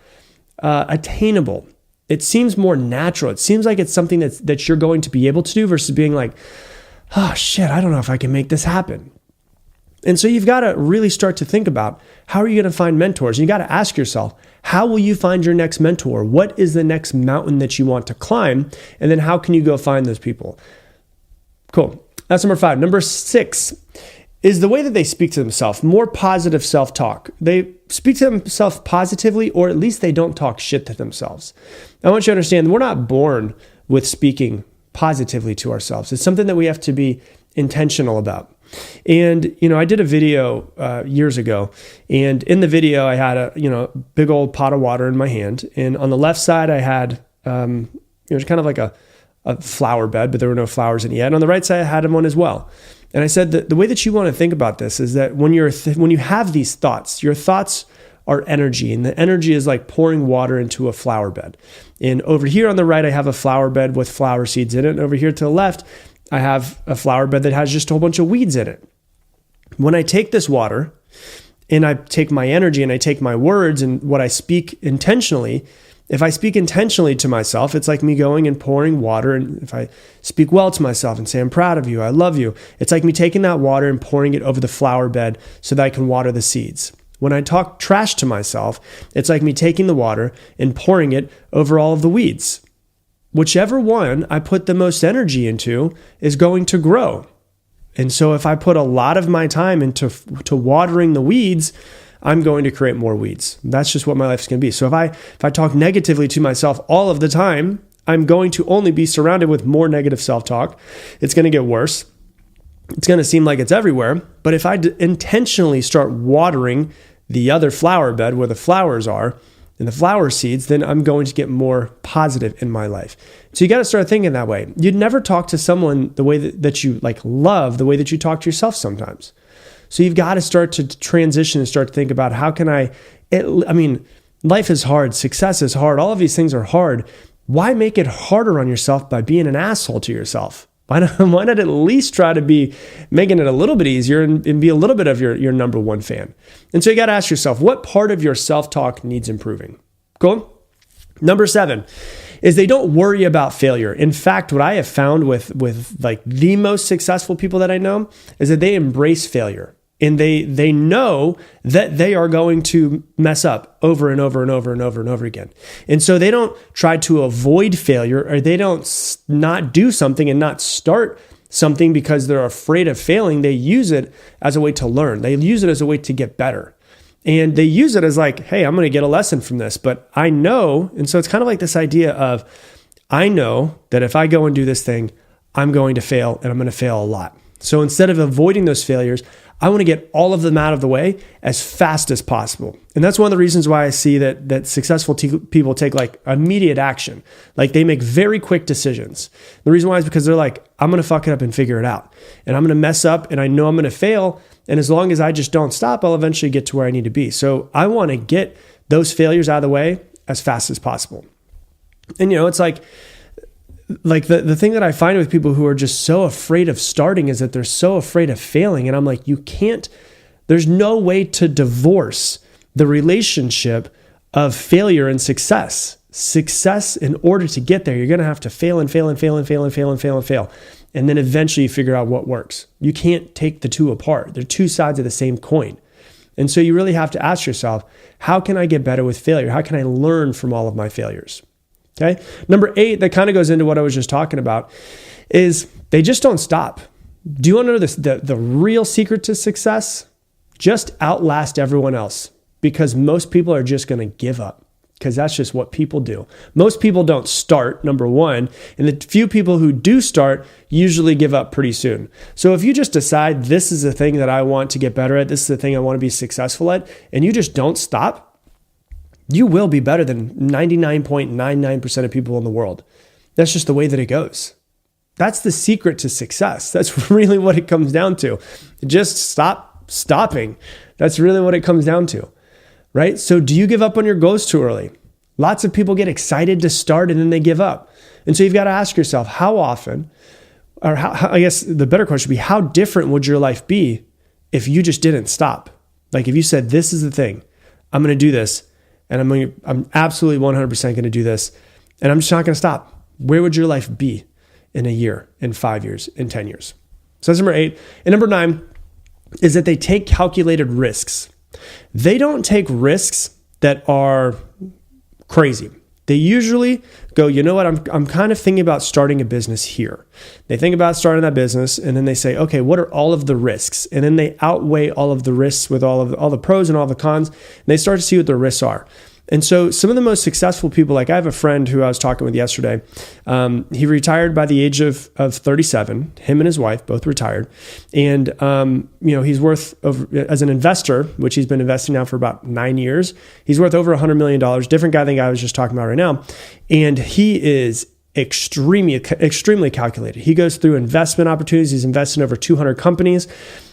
attainable. It seems more natural. It seems like it's something that you're going to be able to do versus being like, oh shit, I don't know if I can make this happen. And so you've got to really start to think about how are you going to find mentors? You got to ask yourself, how will you find your next mentor? What is the next mountain that you want to climb? And then how can you go find those people? Cool. That's number 5. Number 6 is the way that they speak to themselves, more positive self-talk. They speak to themselves positively, or at least they don't talk shit to themselves. I want you to understand we're not born with speaking positively to ourselves. It's something that we have to be intentional about. And, I did a video years ago, and in the video I had a, big old pot of water in my hand. And on the left side, I had, kind of like a flower bed, but there were no flowers in it yet. And on the right side, I had one as well. And I said that the way that you want to think about this is that when you have these thoughts, your thoughts are energy, and the energy is like pouring water into a flower bed. And over here on the right, I have a flower bed with flower seeds in it. And over here to the left, I have a flower bed that has just a whole bunch of weeds in it. When I take this water and I take my energy and I take my words and what I speak intentionally, if I speak intentionally to myself, it's like me going and pouring water. And if I speak well to myself and say, I'm proud of you, I love you, it's like me taking that water and pouring it over the flower bed so that I can water the seeds. When I talk trash to myself, it's like me taking the water and pouring it over all of the weeds. Whichever one I put the most energy into is going to grow. And so if I put a lot of my time into watering the weeds, I'm going to create more weeds. That's just what my life's going to be. So if I talk negatively to myself all of the time, I'm going to only be surrounded with more negative self-talk. It's going to get worse. It's going to seem like it's everywhere. But if I intentionally start watering the other flower bed where the flowers are and the flower seeds, then I'm going to get more positive in my life. So you got to start thinking that way. You'd never talk to someone the way that you love the way that you talk to yourself sometimes. So you've got to start to transition and start to think about how can life is hard, success is hard, all of these things are hard. Why make it harder on yourself by being an asshole to yourself? Why not at least try to be making it a little bit easier and be a little bit of your number one fan? And so you got to ask yourself, what part of your self-talk needs improving? Cool? Number 7 is they don't worry about failure. In fact, what I have found with the most successful people that I know is that they embrace failure. And they know that they are going to mess up over and over and over and over and over again. And so they don't try to avoid failure, or they don't not do something and not start something because they're afraid of failing. They use it as a way to learn. They use it as a way to get better. And they use it as like, hey, I'm going to get a lesson from this. But I know, and so it's kind of like this idea of, I know that if I go and do this thing, I'm going to fail, and I'm going to fail a lot. So instead of avoiding those failures, I want to get all of them out of the way as fast as possible. And that's one of the reasons why I see that successful people take immediate action. Like they make very quick decisions. The reason why is because they're like, I'm going to fuck it up and figure it out. And I'm going to mess up, and I know I'm going to fail. And as long as I just don't stop, I'll eventually get to where I need to be. So I want to get those failures out of the way as fast as possible. And it's like the thing that I find with people who are just so afraid of starting is that they're so afraid of failing. And I'm like, there's no way to divorce the relationship of failure and success. Success, in order to get there, you're going to have to fail and fail and fail and fail and fail and fail and fail. And then eventually you figure out what works. You can't take the two apart. They're two sides of the same coin. And so you really have to ask yourself, how can I get better with failure? How can I learn from all of my failures? Okay. Number 8, that kind of goes into what I was just talking about, is they just don't stop. Do you want to know this? The real secret to success? Just outlast everyone else, because most people are just going to give up. because that's just what people do. Most people don't start, number one, and the few people who do start usually give up pretty soon. So if you just decide this is the thing that I want to get better at, this is the thing I want to be successful at, and you just don't stop, you will be better than 99.99% of people in the world. That's just the way that it goes. That's the secret to success. That's really what it comes down to. Just stop stopping. That's really what it comes down to. Right? So do you give up on your goals too early? Lots of people get excited to start and then they give up. And so you've got to ask yourself, how often, or how I guess the better question would be, how different would your life be if you just didn't stop? Like if you said, this is the thing, I'm going to do this, and I'm absolutely 100% going to do this, and I'm just not going to stop. Where would your life be in a year, in 5 years, in 10 years? So that's number 8. And number 9 is that they take calculated risks. They don't take risks that are crazy. They usually go, you know what, I'm kind of thinking about starting a business here. They think about starting that business and then they say, okay, what are all of the risks? And then they outweigh all of the risks with all the pros and all the cons. And they start to see what the risks are. And so some of the most successful people, like I have a friend who I was talking with yesterday. He retired by the age of 37. Him and his wife both retired. And, he's worth, as an investor, which he's been investing now for about 9 years, he's worth over $100 million. Different guy than the guy I was just talking about right now. And he is extremely calculated. He goes through investment opportunities. He's invested in over 200 companies.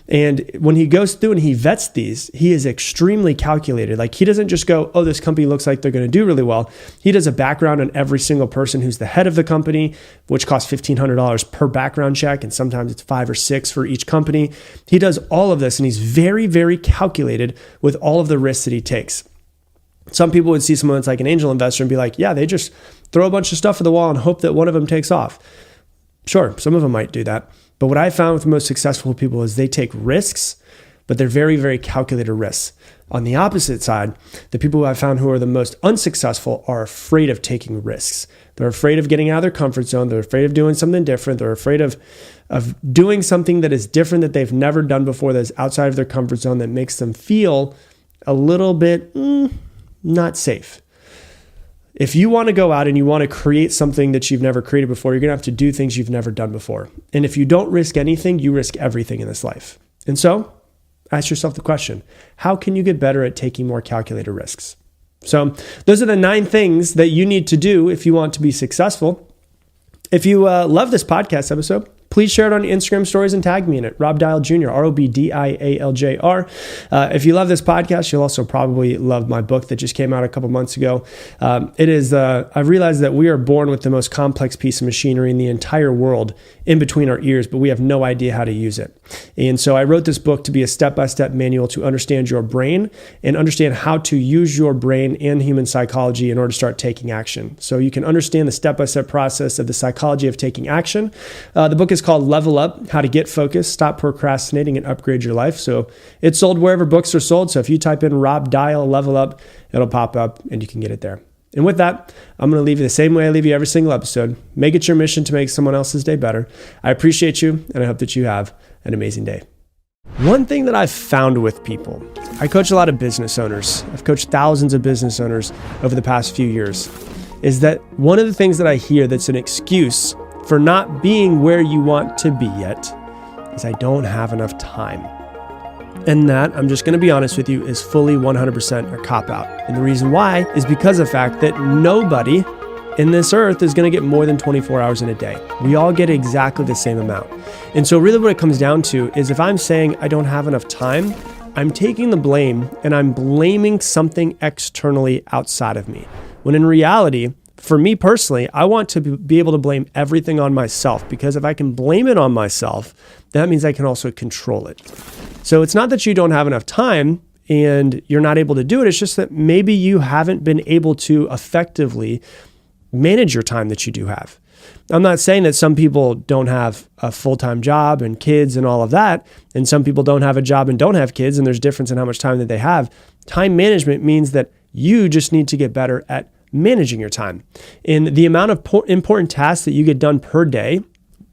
And when he goes through and he vets these, he is extremely calculated. Like he doesn't just go, oh, this company looks like they're going to do really well. He does a background on every single person who's the head of the company, which costs $1,500 per background check. And sometimes it's $5 or $6 for each company. He does all of this and he's very, very calculated with all of the risks that he takes. Some people would see someone that's like an angel investor and be like, yeah, they just throw a bunch of stuff at the wall and hope that one of them takes off. Sure, some of them might do that. But what I found with the most successful people is they take risks, but they're very, very calculated risks. On the opposite side, the people who I found who are the most unsuccessful are afraid of taking risks. They're afraid of getting out of their comfort zone. They're afraid of doing something different. They're afraid of doing something that is different that they've never done before, that's outside of their comfort zone, that makes them feel a little bit not safe. If you want to go out and you want to create something that you've never created before, you're going to have to do things you've never done before. And if you don't risk anything, you risk everything in this life. And so ask yourself the question, how can you get better at taking more calculated risks? So those are the 9 things that you need to do if you want to be successful. If you love this podcast episode, please share it on your Instagram stories and tag me in it, Rob Dial Jr., ROBDIALJR. If you love this podcast, you'll also probably love my book that just came out a couple months ago. I've realized that we are born with the most complex piece of machinery in the entire world in between our ears, but we have no idea how to use it. And so I wrote this book to be a step-by-step manual to understand your brain and understand how to use your brain and human psychology in order to start taking action. So you can understand the step-by-step process of the psychology of taking action. The book is called Level Up, How to Get Focused, Stop Procrastinating, and Upgrade Your Life. So it's sold wherever books are sold. So if you type in Rob Dial Level Up, it'll pop up and you can get it there. And with that, I'm going to leave you the same way I leave you every single episode. Make it your mission to make someone else's day better. I appreciate you, and I hope that you have an amazing day. One thing that I've found with people, I coach a lot of business owners. I've coached thousands of business owners over the past few years, is that one of the things that I hear that's an excuse for not being where you want to be yet is I don't have enough time. And that, I'm just going to be honest with you, is fully 100% a cop-out. And the reason why is because of the fact that nobody in this earth is going to get more than 24 hours in a day. We all get exactly the same amount. And so really what it comes down to is if I'm saying I don't have enough time, I'm taking the blame and I'm blaming something externally outside of me. When in reality, for me personally, I want to be able to blame everything on myself, because if I can blame it on myself, that means I can also control it. So it's not that you don't have enough time and you're not able to do it. It's just that maybe you haven't been able to effectively manage your time that you do have. I'm not saying that some people don't have a full-time job and kids and all of that, and some people don't have a job and don't have kids, and there's difference in how much time that they have. Time management means that you just need to get better at managing your time. And the amount of important tasks that you get done per day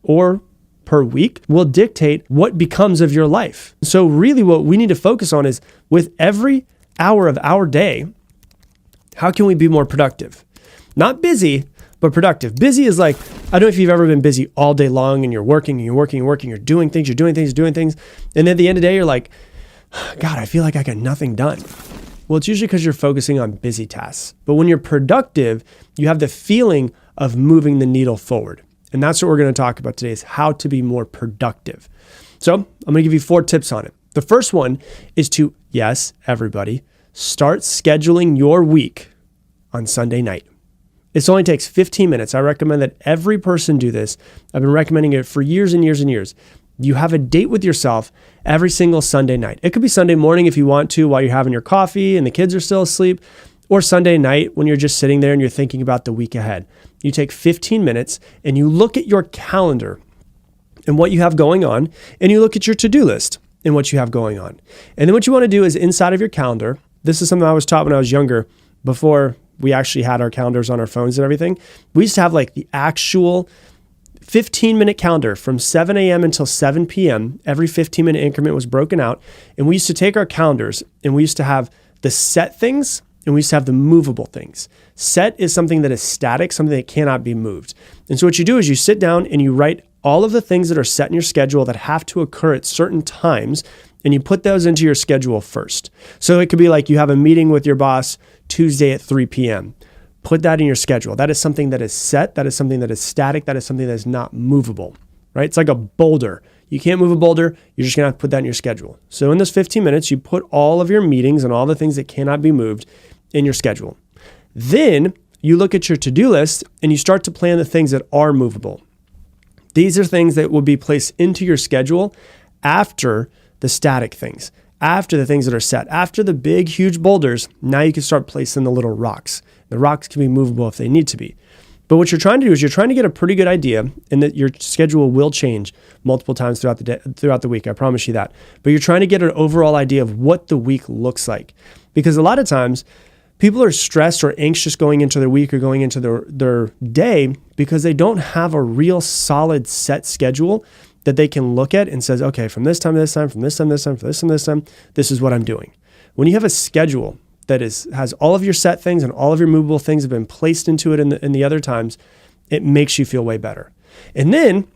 or per week will dictate what becomes of your life. So really what we need to focus on is with every hour of our day, How can we be more productive? Not busy, but productive. Busy is like, I don't know if you've ever been busy all day long and you're working, you're doing things. And at the end of the day, you're like, God, I feel like I got nothing done. Well, it's usually because you're focusing on busy tasks. But when you're productive, you have the feeling of moving the needle forward. And that's what we're going to talk about today, is how to be more productive. So I'm going to give you 4 tips on it. The first one is to, yes, everybody, start scheduling your week on Sunday night. It only takes 15 minutes. I recommend that every person do this. I've been recommending it for years and years and years. You have a date with yourself every single Sunday night. It could be Sunday morning if you want to, while you're having your coffee and the kids are still asleep, or Sunday night when you're just sitting there and you're thinking about the week ahead. You take 15 minutes and you look at your calendar and what you have going on, and you look at your to-do list and what you have going on. And then what you want to do is inside of your calendar, this is something I was taught when I was younger, before we actually had our calendars on our phones and everything. We used to have like the actual 15-minute calendar from 7 a.m. until 7 p.m. Every 15-minute increment was broken out. And we used to take our calendars and we used to have the set things and we used to have the movable things. Set is something that is static, something that cannot be moved. And so what you do is you sit down and you write all of the things that are set in your schedule that have to occur at certain times, and you put those into your schedule first. So it could be like you have a meeting with your boss Tuesday at 3 p.m. Put that in your schedule. That is something that is set. That is something that is static. That is something that is not movable, right? It's like a boulder. You can't move a boulder. You're just going to have to put that in your schedule. So in those 15 minutes, you put all of your meetings and all the things that cannot be moved in your schedule. Then you look at your to-do list and you start to plan the things that are movable. These are things that will be placed into your schedule after the static things, after the things that are set, after the big, huge boulders. Now you can start placing the little rocks. The rocks can be movable if they need to be. But what you're trying to do is you're trying to get a pretty good idea, and that your schedule will change multiple times throughout the day, throughout the week. I promise you that. But you're trying to get an overall idea of what the week looks like. Because a lot of times people are stressed or anxious going into their week or going into their day because they don't have a real solid set schedule that they can look at and says, okay, from this time to this time, from this time to this time, from this time to this time, this is what I'm doing. When you have a schedule that has all of your set things and all of your movable things have been placed into it in the other times, it makes you feel way better. And then,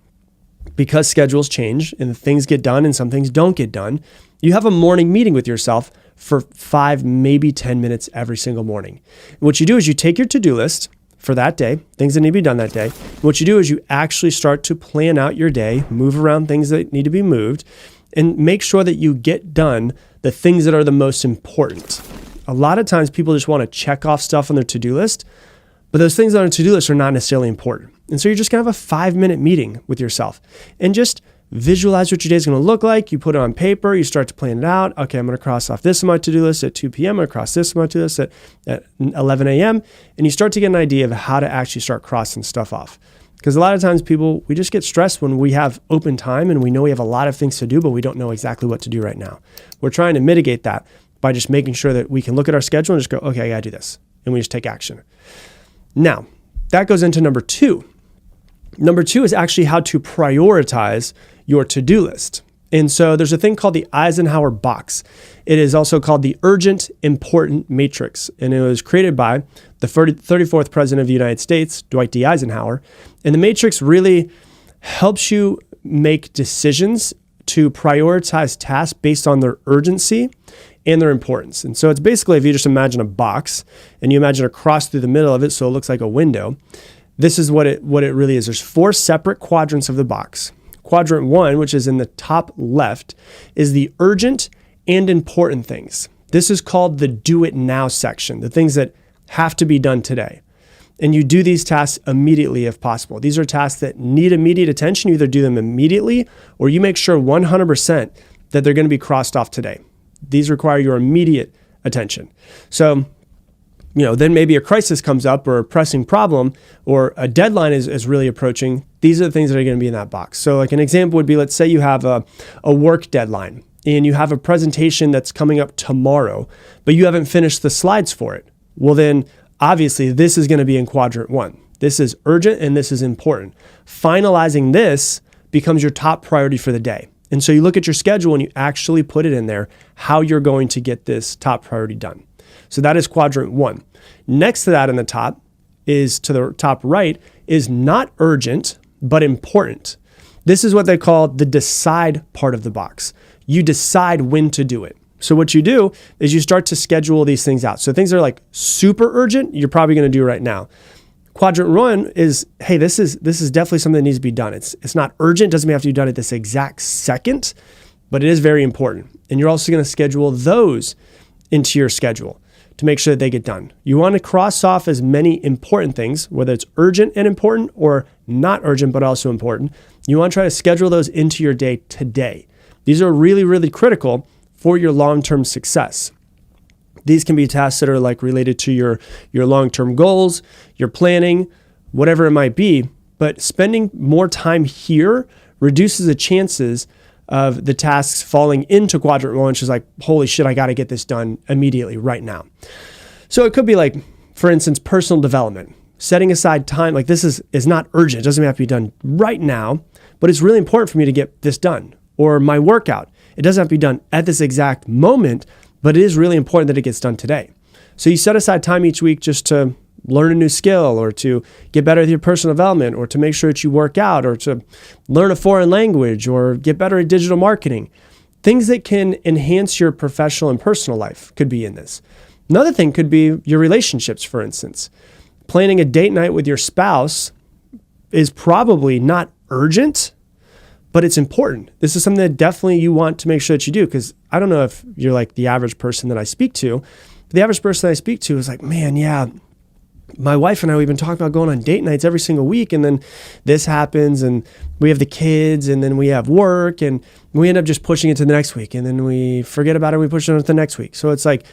because schedules change and things get done and some things don't get done, you have a morning meeting with yourself for 5, maybe 10 minutes every single morning. And what you do is you take your to-do list for that day, things that need to be done that day. And what you do is you actually start to plan out your day, move around things that need to be moved, and make sure that you get done the things that are the most important. A lot of times people just want to check off stuff on their to-do list, but those things on a to-do list are not necessarily important. And so you're just going to have a 5-minute meeting with yourself and just visualize what your day is going to look like. You put it on paper, you start to plan it out. Okay, I'm going to cross off this on my to-do list at 2 p.m. I'm going to cross this on my to-do list at 11 a.m. And you start to get an idea of how to actually start crossing stuff off. Because a lot of times we just get stressed when we have open time and we know we have a lot of things to do, but we don't know exactly what to do right now. We're trying to mitigate that by just making sure that we can look at our schedule and just go, okay, I got to do this. And we just take action. Now, that goes into number 2. Number 2 is actually how to prioritize your to-do list. And so there's a thing called the Eisenhower box. It is also called the Urgent Important Matrix. And it was created by the 34th President of the United States, Dwight D. Eisenhower. And the matrix really helps you make decisions to prioritize tasks based on their urgency and their importance. And so it's basically, if you just imagine a box and you imagine a cross through the middle of it so it looks like a window, this is what it really is. There's 4 separate quadrants of the box. Quadrant 1, which is in the top left, is the urgent and important things. This is called the do it now section, the things that have to be done today. And you do these tasks immediately if possible. These are tasks that need immediate attention. You either do them immediately or you make sure 100% that they're going to be crossed off today. These require your immediate attention. So, then maybe a crisis comes up or a pressing problem or a deadline is really approaching. These are the things that are going to be in that box. So like an example would be, let's say you have a work deadline and you have a presentation that's coming up tomorrow, but you haven't finished the slides for it. Well, then obviously this is going to be in quadrant 1. This is urgent and this is important. Finalizing this becomes your top priority for the day. And so you look at your schedule and you actually put it in there how you're going to get this top priority done. So that is quadrant 1. Next to that in the top is, to the top right, is not urgent, but important. This is what they call the decide part of the box. You decide when to do it. So what you do is you start to schedule these things out. So things that are like super urgent, you're probably going to do right now. Quadrant 1 is, hey, this is definitely something that needs to be done. It's not urgent, doesn't have to be done at this exact second, but it is very important. And you're also going to schedule those into your schedule to make sure that they get done. You want to cross off as many important things, whether it's urgent and important or not urgent but also important. You want to try to schedule those into your day today. These are really, really critical for your long-term success. These can be tasks that are like related to your long-term goals, your planning, whatever it might be. But spending more time here reduces the chances of the tasks falling into quadrant 1, which is like, holy shit, I got to get this done immediately right now. So it could be like, for instance, personal development, setting aside time. Like this is not urgent. It doesn't have to be done right now, but it's really important for me to get this done. Or my workout. It doesn't have to be done at this exact moment, but it is really important that it gets done today. So you set aside time each week just to learn a new skill or to get better with your personal development or to make sure that you work out or to learn a foreign language or get better at digital marketing. Things that can enhance your professional and personal life could be in this. Another thing could be your relationships, for instance. Planning a date night with your spouse is probably not urgent, but it's important. This is something that definitely you want to make sure that you do, because I don't know if you're like the average person that I speak to. But the average person I speak to is like, man, yeah, my wife and I, we've been talking about going on date nights every single week, and then this happens, and we have the kids, and then we have work, and we end up just pushing it to the next week, and then we forget about it, and we push it on to the next week. So it's like,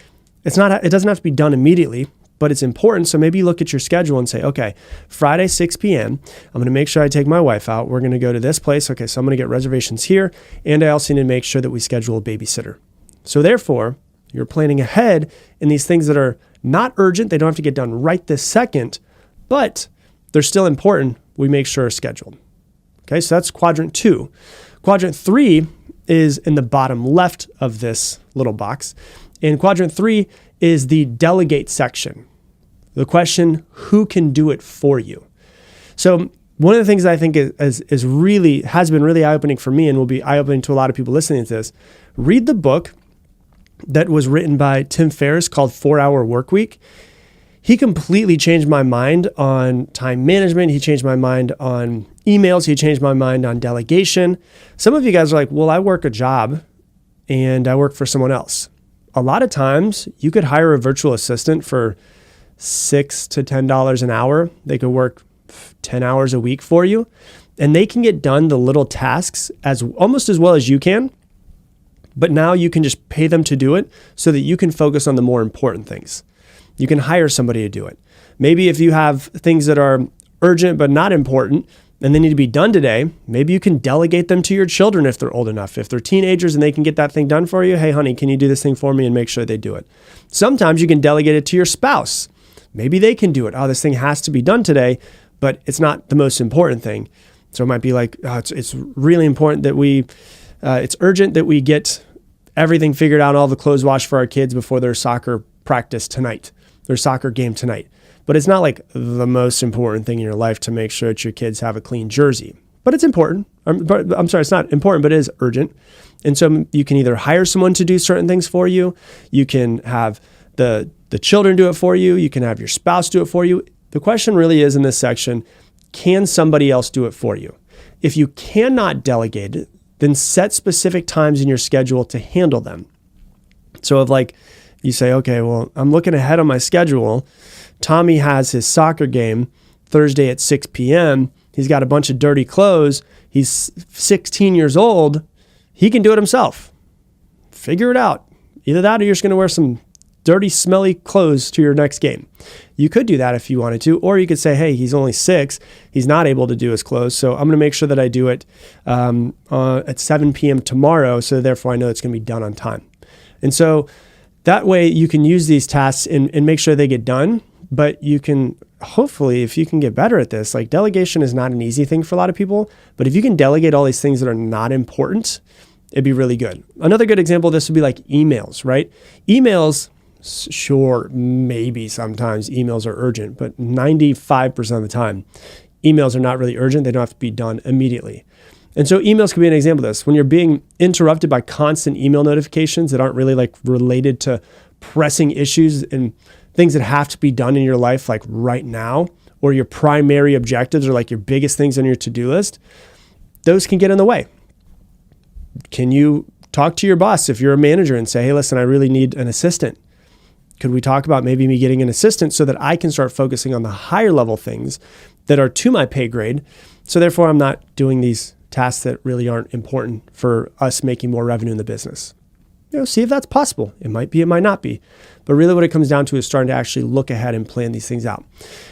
it doesn't have to be done immediately, but it's important. So maybe you look at your schedule and say, okay, Friday, 6 p.m., I'm going to make sure I take my wife out. We're going to go to this place. Okay, so I'm going to get reservations here. And I also need to make sure that we schedule a babysitter. So therefore, you're planning ahead in these things that are not urgent. They don't have to get done right this second, but they're still important. We make sure are scheduled. Okay, so that's quadrant 2. Quadrant 3 is in the bottom left of this little box. And quadrant 3 is the delegate section. The question, who can do it for you? So one of the things I think has been really eye-opening for me and will be eye-opening to a lot of people listening to this, read the book that was written by Tim Ferriss called 4-Hour Workweek. He completely changed my mind on time management. He changed my mind on emails. He changed my mind on delegation. Some of you guys are like, well, I work a job and I work for someone else. A lot of times you could hire a virtual assistant for $6 to $10 an hour. They could work 10 hours a week for you, and they can get done the little tasks almost as well as you can. But now you can just pay them to do it so that you can focus on the more important things. You can hire somebody to do it. Maybe if you have things that are urgent but not important and they need to be done today, maybe you can delegate them to your children if they're old enough. If they're teenagers and they can get that thing done for you, hey, honey, can you do this thing for me, and make sure they do it. Sometimes you can delegate it to your spouse. Maybe they can do it. Oh, this thing has to be done today, but it's not the most important thing. So it might be like, oh, it's really important that it's urgent that we get everything figured out, all the clothes washed for our kids before their soccer practice tonight, their soccer game tonight. But it's not like the most important thing in your life to make sure that your kids have a clean jersey. But it's important. I'm sorry, it's not important, but it is urgent. And so you can either hire someone to do certain things for you. You can have the children do it for you. You can have your spouse do it for you. The question really is in this section, can somebody else do it for you? If you cannot delegate it, then set specific times in your schedule to handle them. So if like you say, okay, well, I'm looking ahead on my schedule. Tommy has his soccer game Thursday at 6 p.m. He's got a bunch of dirty clothes. He's 16 years old. He can do it himself. Figure it out. Either that or you're just going to wear some dirty, smelly clothes to your next game. You could do that if you wanted to, or you could say, hey, he's only 6. He's not able to do his clothes, so I'm going to make sure that I do it at 7 p.m. tomorrow, so therefore I know it's going to be done on time. And so that way you can use these tasks and make sure they get done, but you can, hopefully, if you can get better at this, like delegation is not an easy thing for a lot of people, but if you can delegate all these things that are not important, it'd be really good. Another good example of this would be like emails, right? Emails, Sure, maybe sometimes emails are urgent, but 95% of the time, emails are not really urgent. They don't have to be done immediately. And so emails could be an example of this. When you're being interrupted by constant email notifications that aren't really like related to pressing issues and things that have to be done in your life like right now, or your primary objectives or like your biggest things on your to-do list, those can get in the way. Can you talk to your boss if you're a manager and say, hey, listen, I really need an assistant? Could we talk about maybe me getting an assistant so that I can start focusing on the higher level things that are to my pay grade? So therefore, I'm not doing these tasks that really aren't important for us making more revenue in the business. See if that's possible. It might be, it might not be. But really what it comes down to is starting to actually look ahead and plan these things out.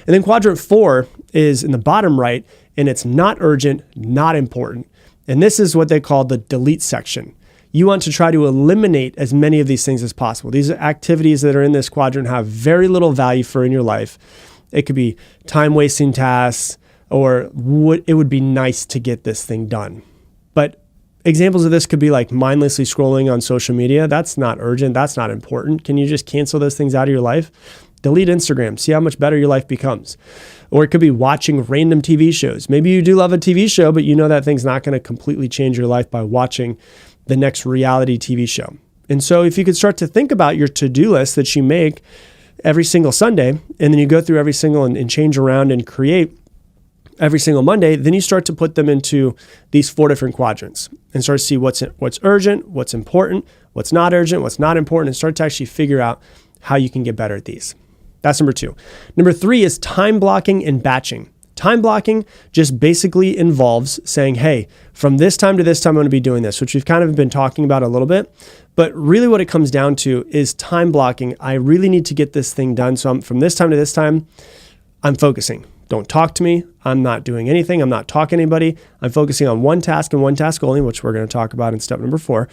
And then quadrant 4 is in the bottom right, and it's not urgent, not important. And this is what they call the delete section. You want to try to eliminate as many of these things as possible. These activities that are in this quadrant have very little value for in your life. It could be time-wasting tasks, or it would be nice to get this thing done. But examples of this could be like mindlessly scrolling on social media. That's not urgent. That's not important. Can you just cancel those things out of your life? Delete Instagram. See how much better your life becomes. Or it could be watching random TV shows. Maybe you do love a TV show, but you know that thing's not going to completely change your life by watching the next reality TV show. And so if you could start to think about your to-do list that you make every single Sunday, and then you go through every single and change around and create every single Monday, then you start to put them into these 4 different quadrants and start to see what's urgent, what's important, what's not urgent, what's not important, and start to actually figure out how you can get better at these. That's number 2. Number 3 is time blocking and batching. Time blocking just basically involves saying, hey, from this time to this time, I'm going to be doing this, which we've kind of been talking about a little bit. But really what it comes down to is time blocking. I really need to get this thing done. So from this time to this time, I'm focusing. Don't talk to me. I'm not doing anything. I'm not talking to anybody. I'm focusing on one task and one task only, which we're going to talk about in step number 4.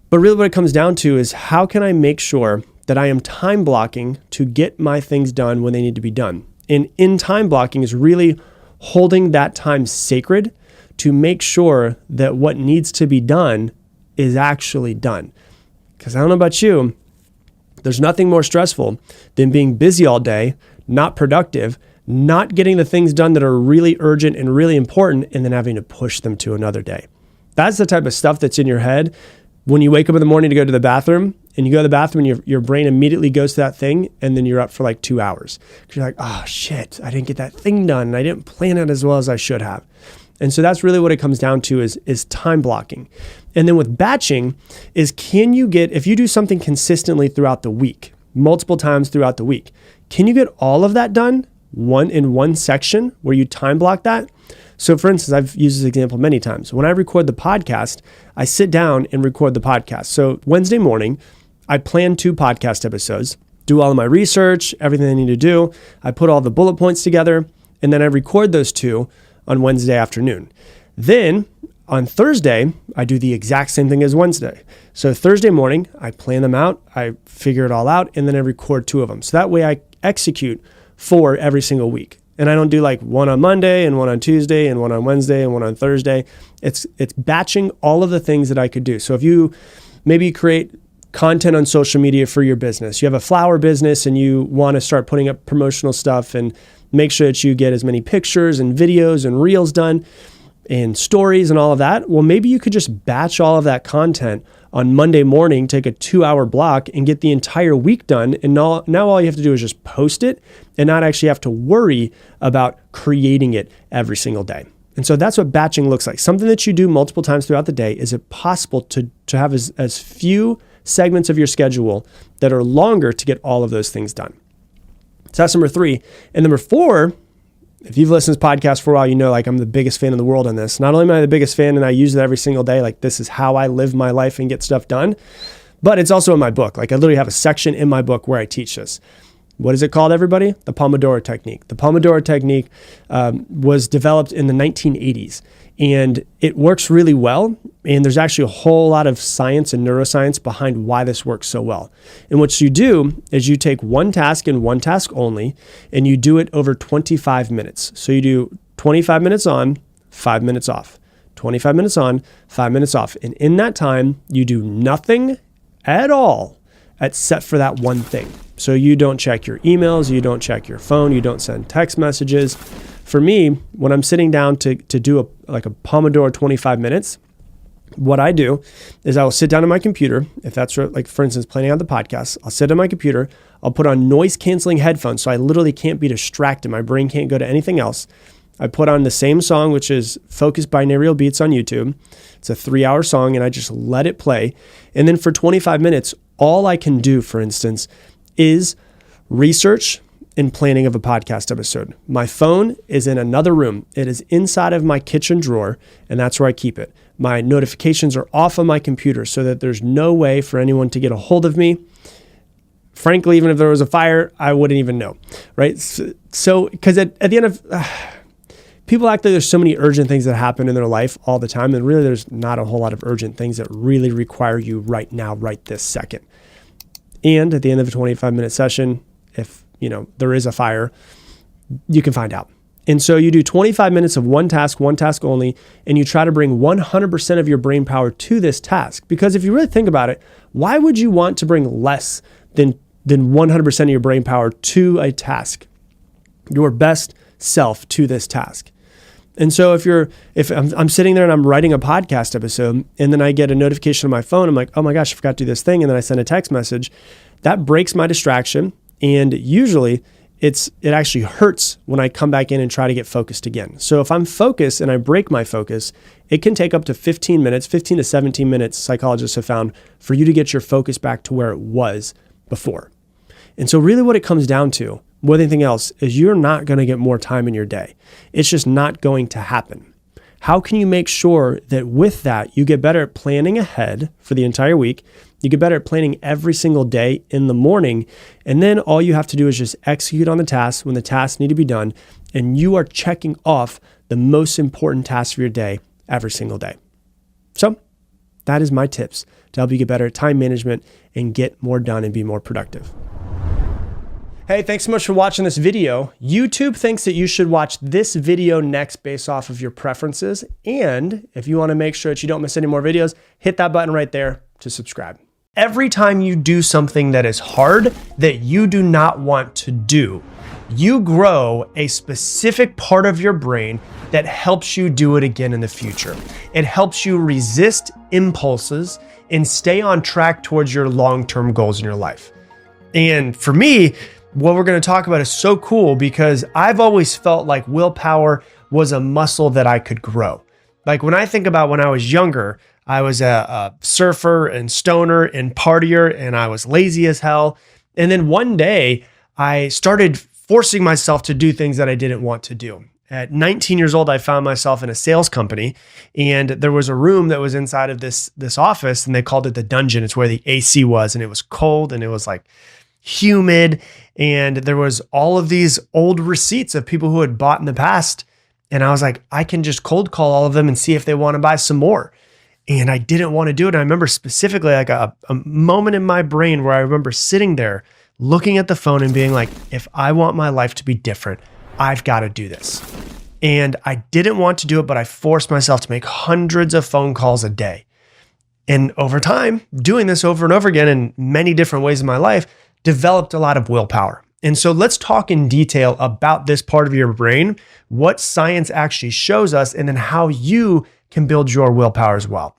But really what it comes down to is how can I make sure that I am time blocking to get my things done when they need to be done? And in time blocking is really holding that time sacred to make sure that what needs to be done is actually done. Because I don't know about you, there's nothing more stressful than being busy all day, not productive, not getting the things done that are really urgent and really important, and then having to push them to another day. That's the type of stuff that's in your head when you wake up in the morning to go to the bathroom, and you go to the bathroom and your brain immediately goes to that thing, and then you're up for like 2 hours. Because you're like, oh shit, I didn't get that thing done, and I didn't plan it as well as I should have. And so that's really what it comes down to is time blocking. And then with batching is if you do something consistently throughout the week, multiple times throughout the week, can you get all of that done in one section where you time block that? So for instance, I've used this example many times. When I record the podcast, I sit down and record the podcast. So Wednesday morning, I plan 2 podcast episodes, do all of my research, everything I need to do. I put all the bullet points together, and then I record those 2 on Wednesday afternoon. Then on Thursday, I do the exact same thing as Wednesday. So Thursday morning, I plan them out, I figure it all out, and then I record 2 of them. So that way I execute 4 every single week. And I don't do like 1 on Monday and 1 on Tuesday and 1 on Wednesday and 1 on Thursday. It's batching all of the things that I could do. So if you maybe create content on social media for your business, you have a flower business and you want to start putting up promotional stuff and make sure that you get as many pictures and videos and reels done and stories and all of that. Well, maybe you could just batch all of that content on Monday morning, take a 2-hour block and get the entire week done. And now all you have to do is just post it and not actually have to worry about creating it every single day. And so that's what batching looks like. Something that you do multiple times throughout the day. Is it possible to have as few segments of your schedule that are longer to get all of those things done? So that's number 3. And number 4, if you've listened to this podcast for a while, you know like I'm the biggest fan in the world on this. Not only am I the biggest fan and I use it every single day, like this is how I live my life and get stuff done, but it's also in my book. Like I literally have a section in my book where I teach this. What is it called, everybody? The Pomodoro Technique. The Pomodoro Technique was developed in the 1980s, and it works really well. And there's actually a whole lot of science and neuroscience behind why this works so well. And what you do is you take one task and one task only, and you do it over 25 minutes. So you do 25 minutes on, 5 minutes off. 25 minutes on, 5 minutes off. And in that time, you do nothing at all set for that one thing. So you don't check your emails, you don't check your phone, you don't send text messages. For me, when I'm sitting down to do a Pomodoro 25 minutes, what I do is I will sit down on my computer. If that's like, for instance, planning on the podcast, I'll sit on my computer, I'll put on noise canceling headphones so I literally can't be distracted. My brain can't go to anything else. I put on the same song, which is Focus Binaural Beats on YouTube. It's a 3-hour song and I just let it play. And then for 25 minutes, all I can do, for instance, is research and planning of a podcast episode. My phone is in another room. It is inside of my kitchen drawer, and that's where I keep it. My notifications are off on my computer so that there's no way for anyone to get a hold of me. Frankly, even if there was a fire, I wouldn't even know, right? So, because at the end of... people act like there's so many urgent things that happen in their life all the time, and really there's not a whole lot of urgent things that really require you right now, right this second. And at the end of a 25-minute session, if there is a fire, you can find out. And so you do 25 minutes of one task only, and you try to bring 100% of your brain power to this task. Because if you really think about it, why would you want to bring less than 100% of your brain power to a task? Your best self to this task. And so if I'm sitting there and I'm writing a podcast episode and then I get a notification on my phone, I'm like, oh my gosh, I forgot to do this thing. And then I send a text message that breaks my distraction. And usually it actually hurts when I come back in and try to get focused again. So if I'm focused and I break my focus, it can take up to 15 to 17 minutes, psychologists have found, for you to get your focus back to where it was before. And so really what it comes down to, more than anything else, is you're not going to get more time in your day. It's just not going to happen. How can you make sure that with that, you get better at planning ahead for the entire week? You get better at planning every single day in the morning. And then all you have to do is just execute on the tasks when the tasks need to be done. And you are checking off the most important tasks of your day every single day. So that is my tips to help you get better at time management and get more done and be more productive. Hey, thanks so much for watching this video. YouTube thinks that you should watch this video next based off of your preferences. And if you want to make sure that you don't miss any more videos, hit that button right there to subscribe. Every time you do something that is hard that you do not want to do, you grow a specific part of your brain that helps you do it again in the future. It helps you resist impulses and stay on track towards your long-term goals in your life. And for me, what we're going to talk about is so cool because I've always felt like willpower was a muscle that I could grow. Like when I think about when I was younger, I was a surfer and stoner and partier, and I was lazy as hell. And then one day I started forcing myself to do things that I didn't want to do. At 19 years old, I found myself in a sales company, and there was a room that was inside of this office, and they called it the dungeon. It's where the AC was, and it was cold, and it was like humid, and there was all of these old receipts of people who had bought in the past. And I was like, I can just cold call all of them and see if they want to buy some more. And I didn't want to do it. And I remember specifically like a moment in my brain where I remember sitting there looking at the phone and being like, if I want my life to be different, I've got to do this. And I didn't want to do it, but I forced myself to make hundreds of phone calls a day. And over time, doing this over and over again in many different ways in my life, developed a lot of willpower. And so let's talk in detail about this part of your brain, what science actually shows us, and then how you can build your willpower as well.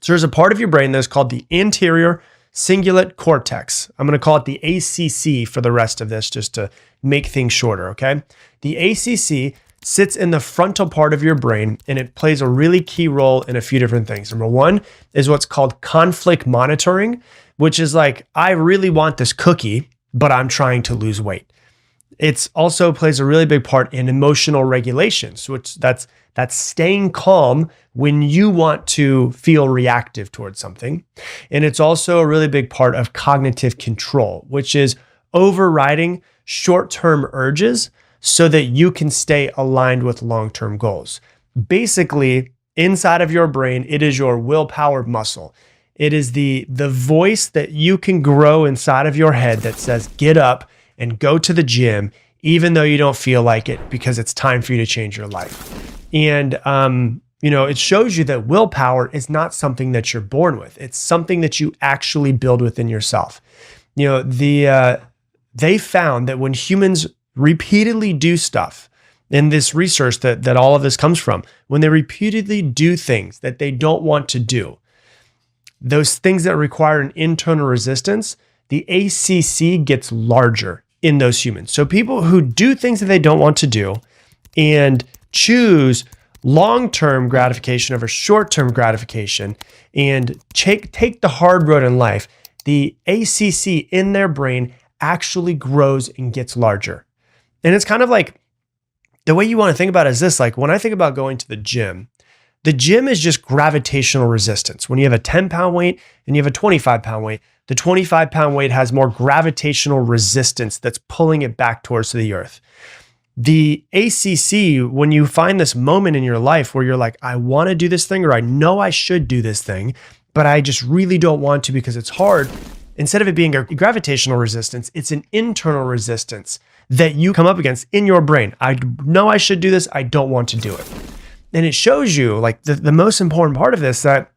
So there's a part of your brain that's called the anterior cingulate cortex. I'm going to call it the ACC for the rest of this, just to make things shorter, okay? The ACC sits in the frontal part of your brain, and it plays a really key role in a few different things. Number one is what's called conflict monitoring, which is like, I really want this cookie, but I'm trying to lose weight. It also plays a really big part in emotional regulation. So that's staying calm when you want to feel reactive towards something. And it's also a really big part of cognitive control, which is overriding short-term urges so that you can stay aligned with long-term goals. Basically, inside of your brain, it is your willpower muscle. It is the voice that you can grow inside of your head that says, get up and go to the gym, even though you don't feel like it, because it's time for you to change your life. And it shows you that willpower is not something that you're born with. It's something that you actually build within yourself. They found that when humans repeatedly do stuff, in this research that all of this comes from, when they repeatedly do things that they don't want to do, those things that require an internal resistance, the ACC gets larger in those humans. So people who do things that they don't want to do and choose long-term gratification over short-term gratification and take the hard road in life, the ACC in their brain actually grows and gets larger. And it's kind of like, the way you want to think about it is this, like when I think about going to the gym is just gravitational resistance. When you have a 10-pound weight and you have a 25-pound weight, the 25-pound weight has more gravitational resistance that's pulling it back towards the earth. The ACC, when you find this moment in your life where you're like, I want to do this thing, or I know I should do this thing, but I just really don't want to because it's hard. Instead of it being a gravitational resistance, it's an internal resistance that you come up against in your brain. I know I should do this. I don't want to do it. And it shows you, like, the most important part of this that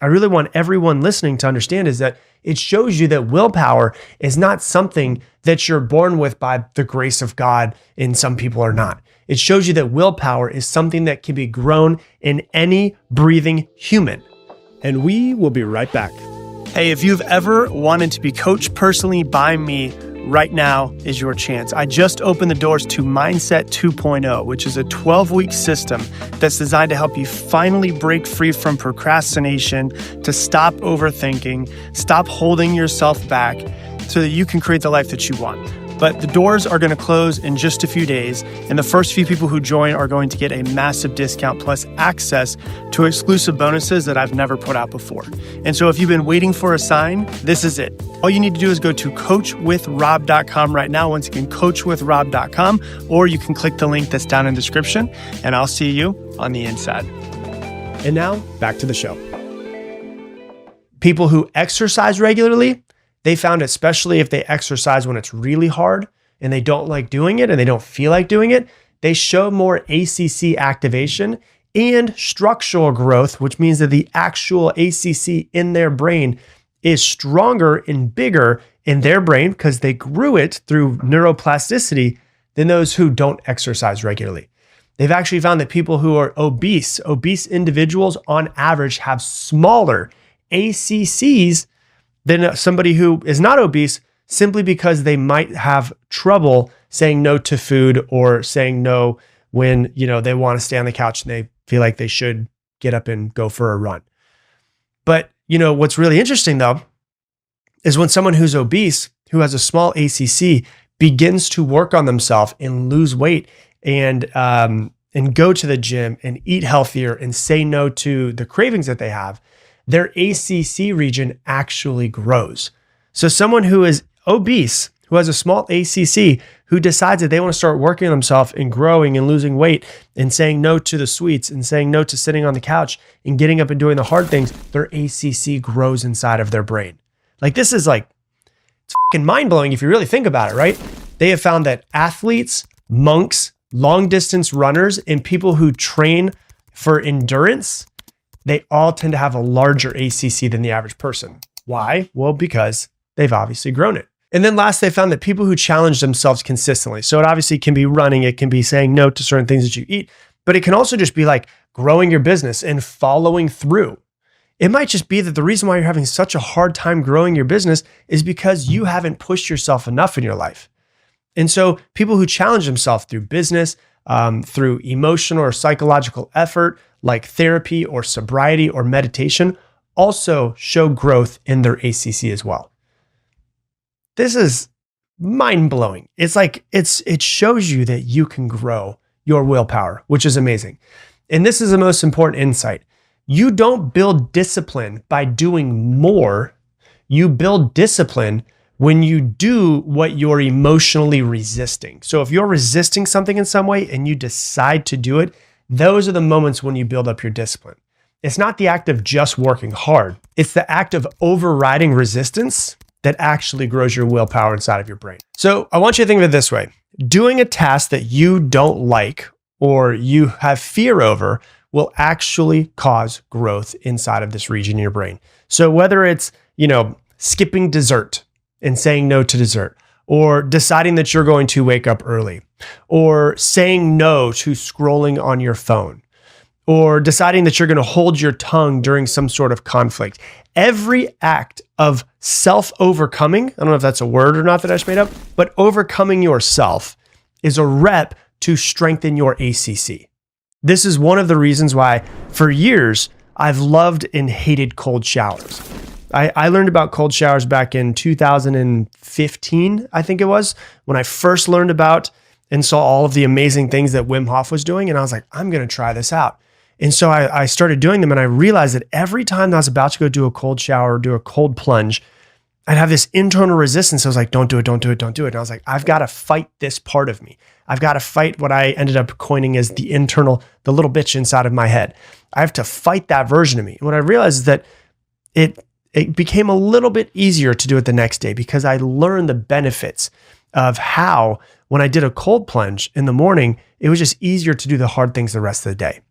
I really want everyone listening to understand is that it shows you that willpower is not something that you're born with by the grace of God, and some people are not. It shows you that willpower is something that can be grown in any breathing human. And we will be right back. Hey, if you've ever wanted to be coached personally by me, right now is your chance. I just opened the doors to Mindset 2.0, which is a 12-week system that's designed to help you finally break free from procrastination, to stop overthinking, stop holding yourself back so that you can create the life that you want. But the doors are going to close in just a few days, and the first few people who join are going to get a massive discount plus access to exclusive bonuses that I've never put out before. And so if you've been waiting for a sign, this is it. All you need to do is go to coachwithrob.com right now. Once again, coachwithrob.com, or you can click the link that's down in the description, and I'll see you on the inside. And now back to the show. People who exercise regularly, they found, especially if they exercise when it's really hard and they don't like doing it and they don't feel like doing it, they show more ACC activation and structural growth, which means that the actual ACC in their brain is stronger and bigger in their brain because they grew it through neuroplasticity than those who don't exercise regularly. They've actually found that people who are obese individuals on average have smaller ACCs than somebody who is not obese, simply because they might have trouble saying no to food or saying no when, they want to stay on the couch and they feel like they should get up and go for a run. But, what's really interesting though, is when someone who's obese, who has a small ACC, begins to work on themselves and lose weight and go to the gym and eat healthier and say no to the cravings that they have, their ACC region actually grows. So someone who is obese, who has a small ACC, who decides that they want to start working on themselves and growing and losing weight and saying no to the sweets and saying no to sitting on the couch and getting up and doing the hard things, their ACC grows inside of their brain. Like, this is it's fucking mind-blowing if you really think about it, right? They have found that athletes, monks, long distance runners, and people who train for endurance, they all tend to have a larger ACC than the average person. Why? Well, because they've obviously grown it. And then last, they found that people who challenge themselves consistently, so it obviously can be running, it can be saying no to certain things that you eat, but it can also just be like growing your business and following through. It might just be that the reason why you're having such a hard time growing your business is because you haven't pushed yourself enough in your life. And so people who challenge themselves through business, through emotional or psychological effort, like therapy or sobriety or meditation, also show growth in their ACC as well. This is mind-blowing. It shows you that you can grow your willpower, which is amazing. And this is the most important insight. You don't build discipline by doing more. You build discipline when you do what you're emotionally resisting. So if you're resisting something in some way and you decide to do it, those are the moments when you build up your discipline. It's not the act of just working hard. It's the act of overriding resistance that actually grows your willpower inside of your brain. So I want you to think of it this way. Doing a task that you don't like or you have fear over will actually cause growth inside of this region in your brain. So whether it's, skipping dessert and saying no to dessert, or deciding that you're going to wake up early, or saying no to scrolling on your phone, or deciding that you're going to hold your tongue during some sort of conflict. Every act of self-overcoming, I don't know if that's a word or not that I just made up, but overcoming yourself is a rep to strengthen your ACC. This is one of the reasons why for years I've loved and hated cold showers. I learned about cold showers back in 2015, I think it was, when I first learned about and saw all of the amazing things that Wim Hof was doing. And I was like, I'm going to try this out. And so I started doing them, and I realized that every time I was about to go do a cold shower or do a cold plunge, I'd have this internal resistance. I was like, don't do it, don't do it, don't do it. And I was like, I've got to fight this part of me. I've got to fight what I ended up coining as the little bitch inside of my head. I have to fight that version of me. And what I realized is that it became a little bit easier to do it the next day, because I learned the benefits of how, when I did a cold plunge in the morning, it was just easier to do the hard things the rest of the day.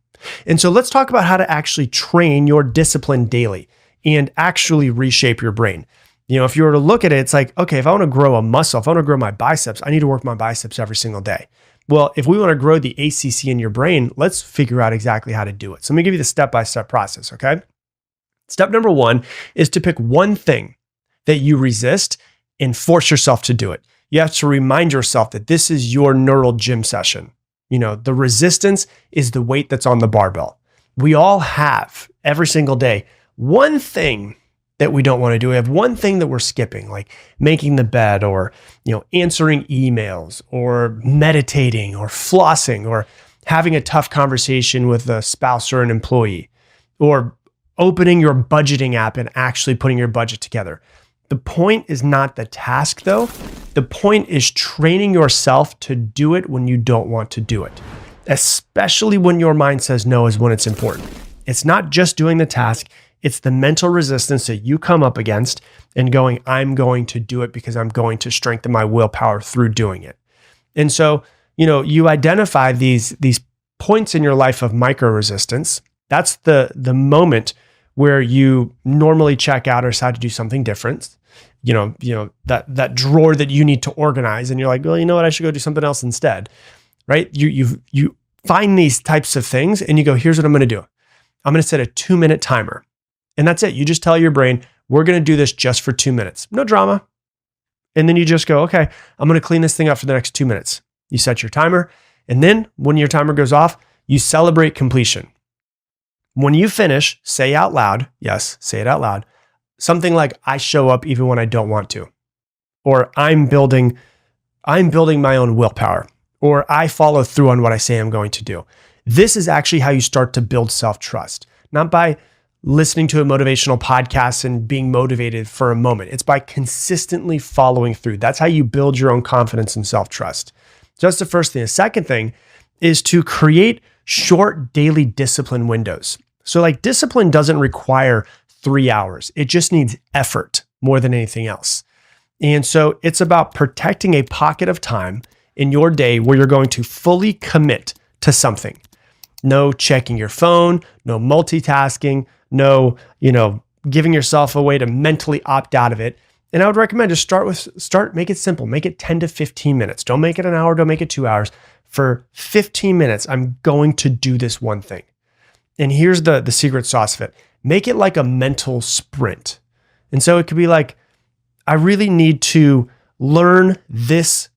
And so let's talk about how to actually train your discipline daily and actually reshape your brain. If you were to look at it, it's like, okay, if I want to grow a muscle, if I want to grow my biceps, I need to work my biceps every single day. Well, if we want to grow the ACC in your brain, let's figure out exactly how to do it. So let me give you the step-by-step process, okay? Step number 1 is to pick one thing that you resist and force yourself to do it. You have to remind yourself that this is your neural gym session. The resistance is the weight that's on the barbell. We all have, every single day, one thing that we don't want to do. We have one thing that we're skipping, like making the bed, or answering emails, or meditating, or flossing, or having a tough conversation with a spouse or an employee, or opening your budgeting app and actually putting your budget together. The point is not the task, though. The point is training yourself to do it when you don't want to do it, especially when your mind says no is when it's important. It's not just doing the task. It's the mental resistance that you come up against and going, I'm going to do it because I'm going to strengthen my willpower through doing it. And so, you identify these points in your life of micro resistance. That's the moment where you normally check out or decide to do something different. That drawer that you need to organize, and you're like, well, you know what? I should go do something else instead, right? You find these types of things, and you go, here's what I'm going to do. I'm going to set a 2-minute timer, and that's it. You just tell your brain, we're going to do this just for 2 minutes, no drama. And then you just go, okay, I'm going to clean this thing up for the next 2 minutes. You set your timer, and then when your timer goes off, you celebrate completion. When you finish, say out loud, yes, say it out loud, something like, I show up even when I don't want to, or I'm building my own willpower, or I follow through on what I say I'm going to do. This is actually how you start to build self-trust, not by listening to a motivational podcast and being motivated for a moment. It's by consistently following through. That's how you build your own confidence and self-trust. So that's the first thing. The second thing is to create short daily discipline windows. So discipline doesn't require 3 hours. It just needs effort more than anything else. And so it's about protecting a pocket of time in your day where you're going to fully commit to something. No checking your phone, no multitasking, no, giving yourself a way to mentally opt out of it. And I would recommend just make it simple. Make it 10 to 15 minutes. Don't make it an hour. Don't make it 2 hours. For 15 minutes, I'm going to do this one thing. And here's the secret sauce of it. Make it like a mental sprint. And so it could be like, I really need to learn this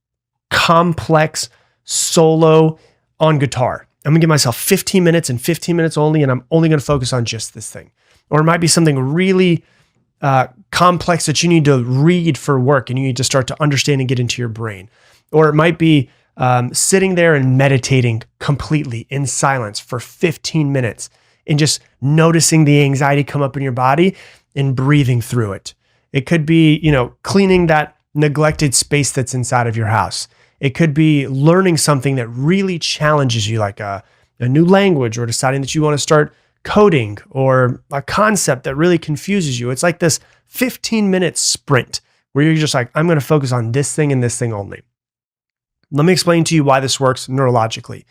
complex solo on guitar. I'm gonna give myself 15 minutes and 15 minutes only, and I'm only gonna focus on just this thing. Or it might be something really complex that you need to read for work and you need to start to understand and get into your brain. Or it might be sitting there and meditating completely in silence for 15 minutes and just noticing the anxiety come up in your body and breathing through it. It could be, cleaning that neglected space that's inside of your house. It could be learning something that really challenges you, like a new language, or deciding that you want to start coding, or a concept that really confuses you. It's like this 15-minute sprint where you're just like, I'm going to focus on this thing and this thing only. Let me explain to you why this works neurologically.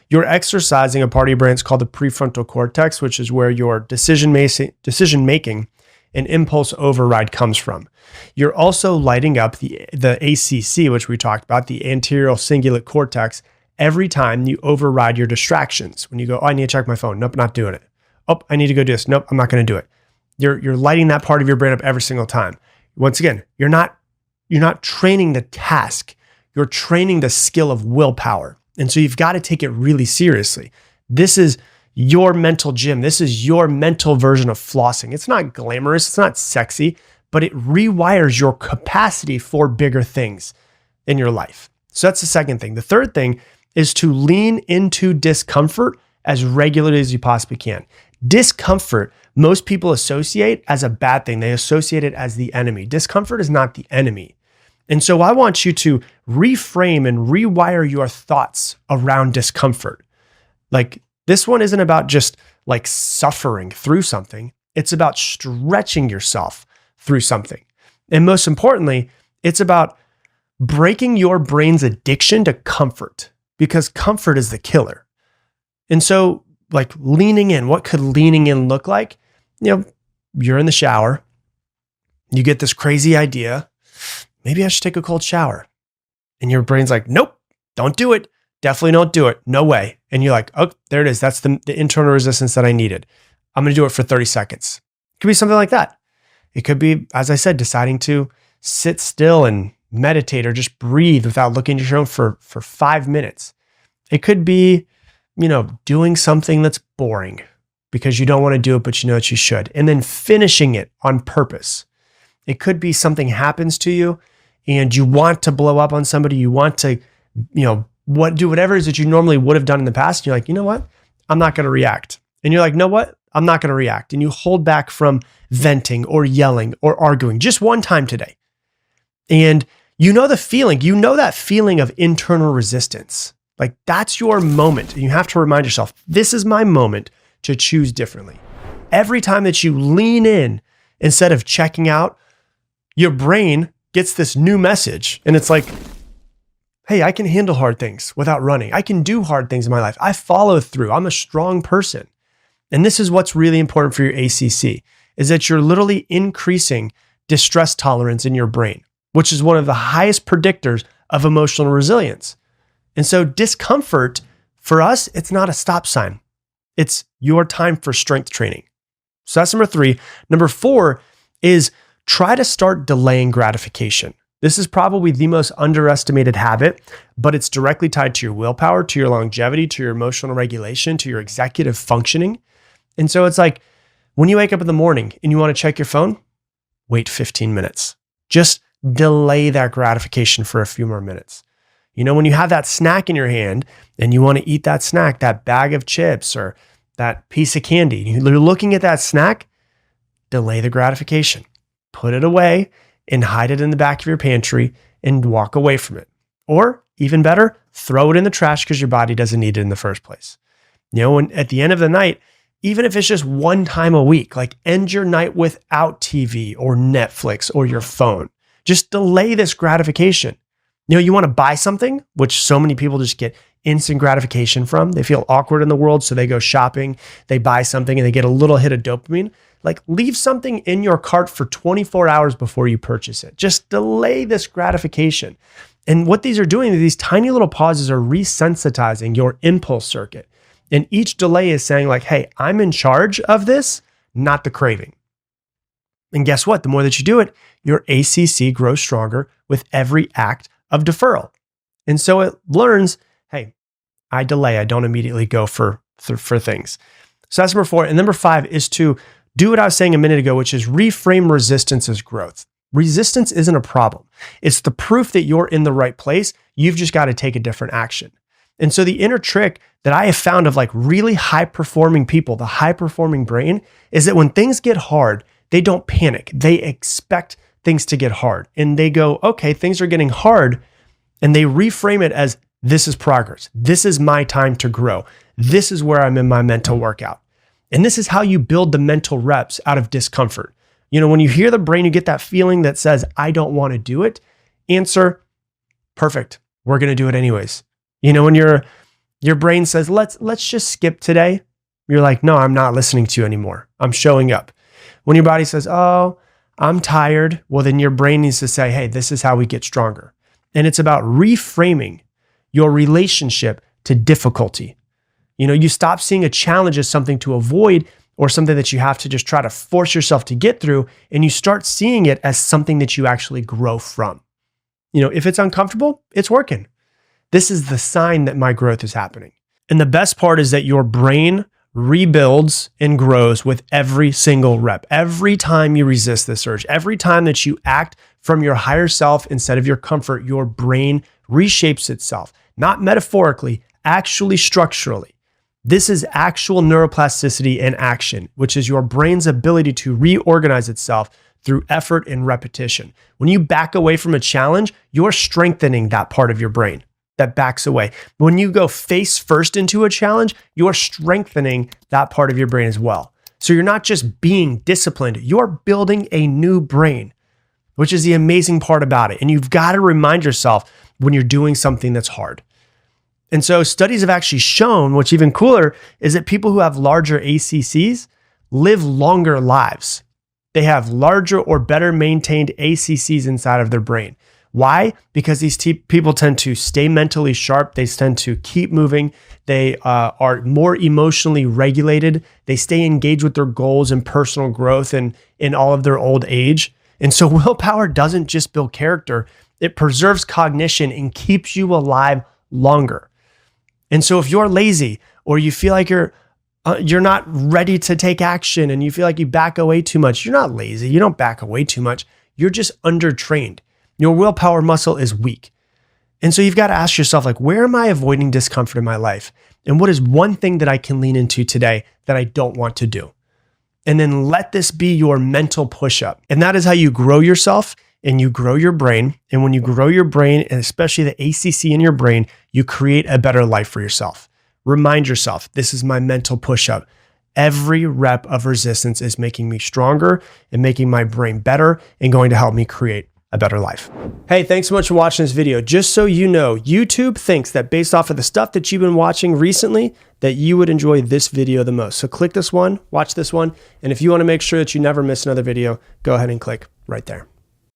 You're exercising a part of your brain. It's called the prefrontal cortex, which is where your decision making and impulse override comes from. You're also lighting up the ACC, which we talked about, the anterior cingulate cortex, every time you override your distractions. When you go, oh, I need to check my phone. Nope, not doing it. Oh, I need to go do this. Nope, I'm not going to do it. You're lighting that part of your brain up every single time. Once again, you're not training the task. You're training the skill of willpower. And so you've got to take it really seriously. This is your mental gym. This is your mental version of flossing. It's not glamorous. It's not sexy, but it rewires your capacity for bigger things in your life. So that's the second thing. The third thing is to lean into discomfort as regularly as you possibly can. Discomfort, most people associate as a bad thing. They associate it as the enemy. Discomfort is not the enemy. And so I want you to reframe and rewire your thoughts around discomfort. Like, this one isn't about just like suffering through something. It's about stretching yourself through something. And most importantly, it's about breaking your brain's addiction to comfort, because comfort is the killer. And so, like, leaning in, what could leaning in look like? You're in the shower, you get this crazy idea, maybe I should take a cold shower. And your brain's like, nope, don't do it. Definitely don't do it. No way. And you're like, oh, there it is. That's the internal resistance that I needed. I'm going to do it for 30 seconds. It could be something like that. It could be, as I said, deciding to sit still and meditate or just breathe without looking at your phone for 5 minutes. It could be, doing something that's boring because you don't want to do it, but you know that you should, and then finishing it on purpose. It could be something happens to you and you want to blow up on somebody. You want to, do whatever it is that you normally would have done in the past. And you're like, you know what? I'm not going to react. And you're like, no, what? I'm not going to react. And you hold back from venting or yelling or arguing just one time today. And the feeling, that feeling of internal resistance. Like, that's your moment. And you have to remind yourself, this is my moment to choose differently. Every time that you lean in instead of checking out, your brain gets this new message. And it's like, hey, I can handle hard things without running. I can do hard things in my life. I follow through. I'm a strong person. And this is what's really important for your ACC, is that you're literally increasing distress tolerance in your brain, which is one of the highest predictors of emotional resilience. And so discomfort, for us, it's not a stop sign. It's your time for strength training. So that's number 3. Number 4 is try to start delaying gratification. This is probably the most underestimated habit, but it's directly tied to your willpower, to your longevity, to your emotional regulation, to your executive functioning. And so it's like, when you wake up in the morning and you want to check your phone, wait 15 minutes. Just delay that gratification for a few more minutes. When you have that snack in your hand and you want to eat that snack, that bag of chips or that piece of candy, you're looking at that snack, delay the gratification. Put it away and hide it in the back of your pantry and walk away from it. Or even better, throw it in the trash because your body doesn't need it in the first place. And at the end of the night, even if it's just one time a week, like, end your night without TV or Netflix or your phone. Just delay this gratification. You want to buy something, which so many people just get instant gratification from. They feel awkward in the world, so they go shopping, they buy something, and they get a little hit of dopamine. Like, leave something in your cart for 24 hours before you purchase it. Just delay this gratification. And what these are doing, these tiny little pauses are resensitizing your impulse circuit. And each delay is saying, like, hey, I'm in charge of this, not the craving. And guess what? The more that you do it, your ACC grows stronger with every act of deferral. And so it learns, hey, I delay. I don't immediately go for things. So that's number 4. And number 5 is to do what I was saying a minute ago, which is reframe resistance as growth. Resistance isn't a problem. It's the proof that you're in the right place. You've just got to take a different action. And so the inner trick that I have found of, like, really high-performing people, the high-performing brain, is that when things get hard, they don't panic. They expect things to get hard. And they go, okay, things are getting hard. And they reframe it as, this is progress. This is my time to grow. This is where I'm in my mental workout. And this is how you build the mental reps out of discomfort. When you hear the brain, you get that feeling that says, I don't want to do it. Answer, perfect. we're going to do it anyways. You know, when your brain says, let's just skip today, you're like, no, I'm not listening to you anymore. I'm showing up. When your body says, oh, I'm tired, well, then your brain needs to say, hey, this is how we get stronger. And it's about reframing your relationship to difficulty. You know, you stop seeing a challenge as something to avoid or something that you have to just try to force yourself to get through, and you start seeing it as something that you actually grow from. You know, if it's uncomfortable, it's working. This is the sign that my growth is happening. And the best part is that your brain rebuilds and grows with every single rep. Every time you resist this urge, every time that you act from your higher self instead of your comfort, your brain reshapes itself, not metaphorically, actually structurally. This is actual neuroplasticity in action, which is your brain's ability to reorganize itself through effort and repetition. When you back away from a challenge, you're strengthening that part of your brain that backs away. When you go face first into a challenge, you're strengthening that part of your brain as well. So you're not just being disciplined, you're building a new brain, which is the amazing part about it. And you've got to remind yourself when you're doing something that's hard. And so studies have actually shown, what's even cooler, is that people who have larger ACCs live longer lives. They have larger or better maintained ACCs inside of their brain. Why? Because these people tend to stay mentally sharp. They tend to keep moving. They are more emotionally regulated. They stay engaged with their goals and personal growth and in all of their old age. And so willpower doesn't just build character. It preserves cognition and keeps you alive longer. And so if you're lazy or you feel like you're not ready to take action and you feel like you back away too much, you're not lazy. You don't back away too much. You're just undertrained. Your willpower muscle is weak. And so you've got to ask yourself, like, where am I avoiding discomfort in my life? And what is one thing that I can lean into today that I don't want to do? And then let this be your mental push-up. And that is how you grow yourself and you grow your brain. And when you grow your brain, and especially the ACC in your brain, you create a better life for yourself. Remind yourself, this is my mental push-up. Every rep of resistance is making me stronger and making my brain better and going to help me create a better life. Hey, thanks so much for watching this video. Just so you know, YouTube thinks that based off of the stuff that you've been watching recently, that you would enjoy this video the most. So click this one, watch this one. And if you want to make sure that you never miss another video, go ahead and click right there.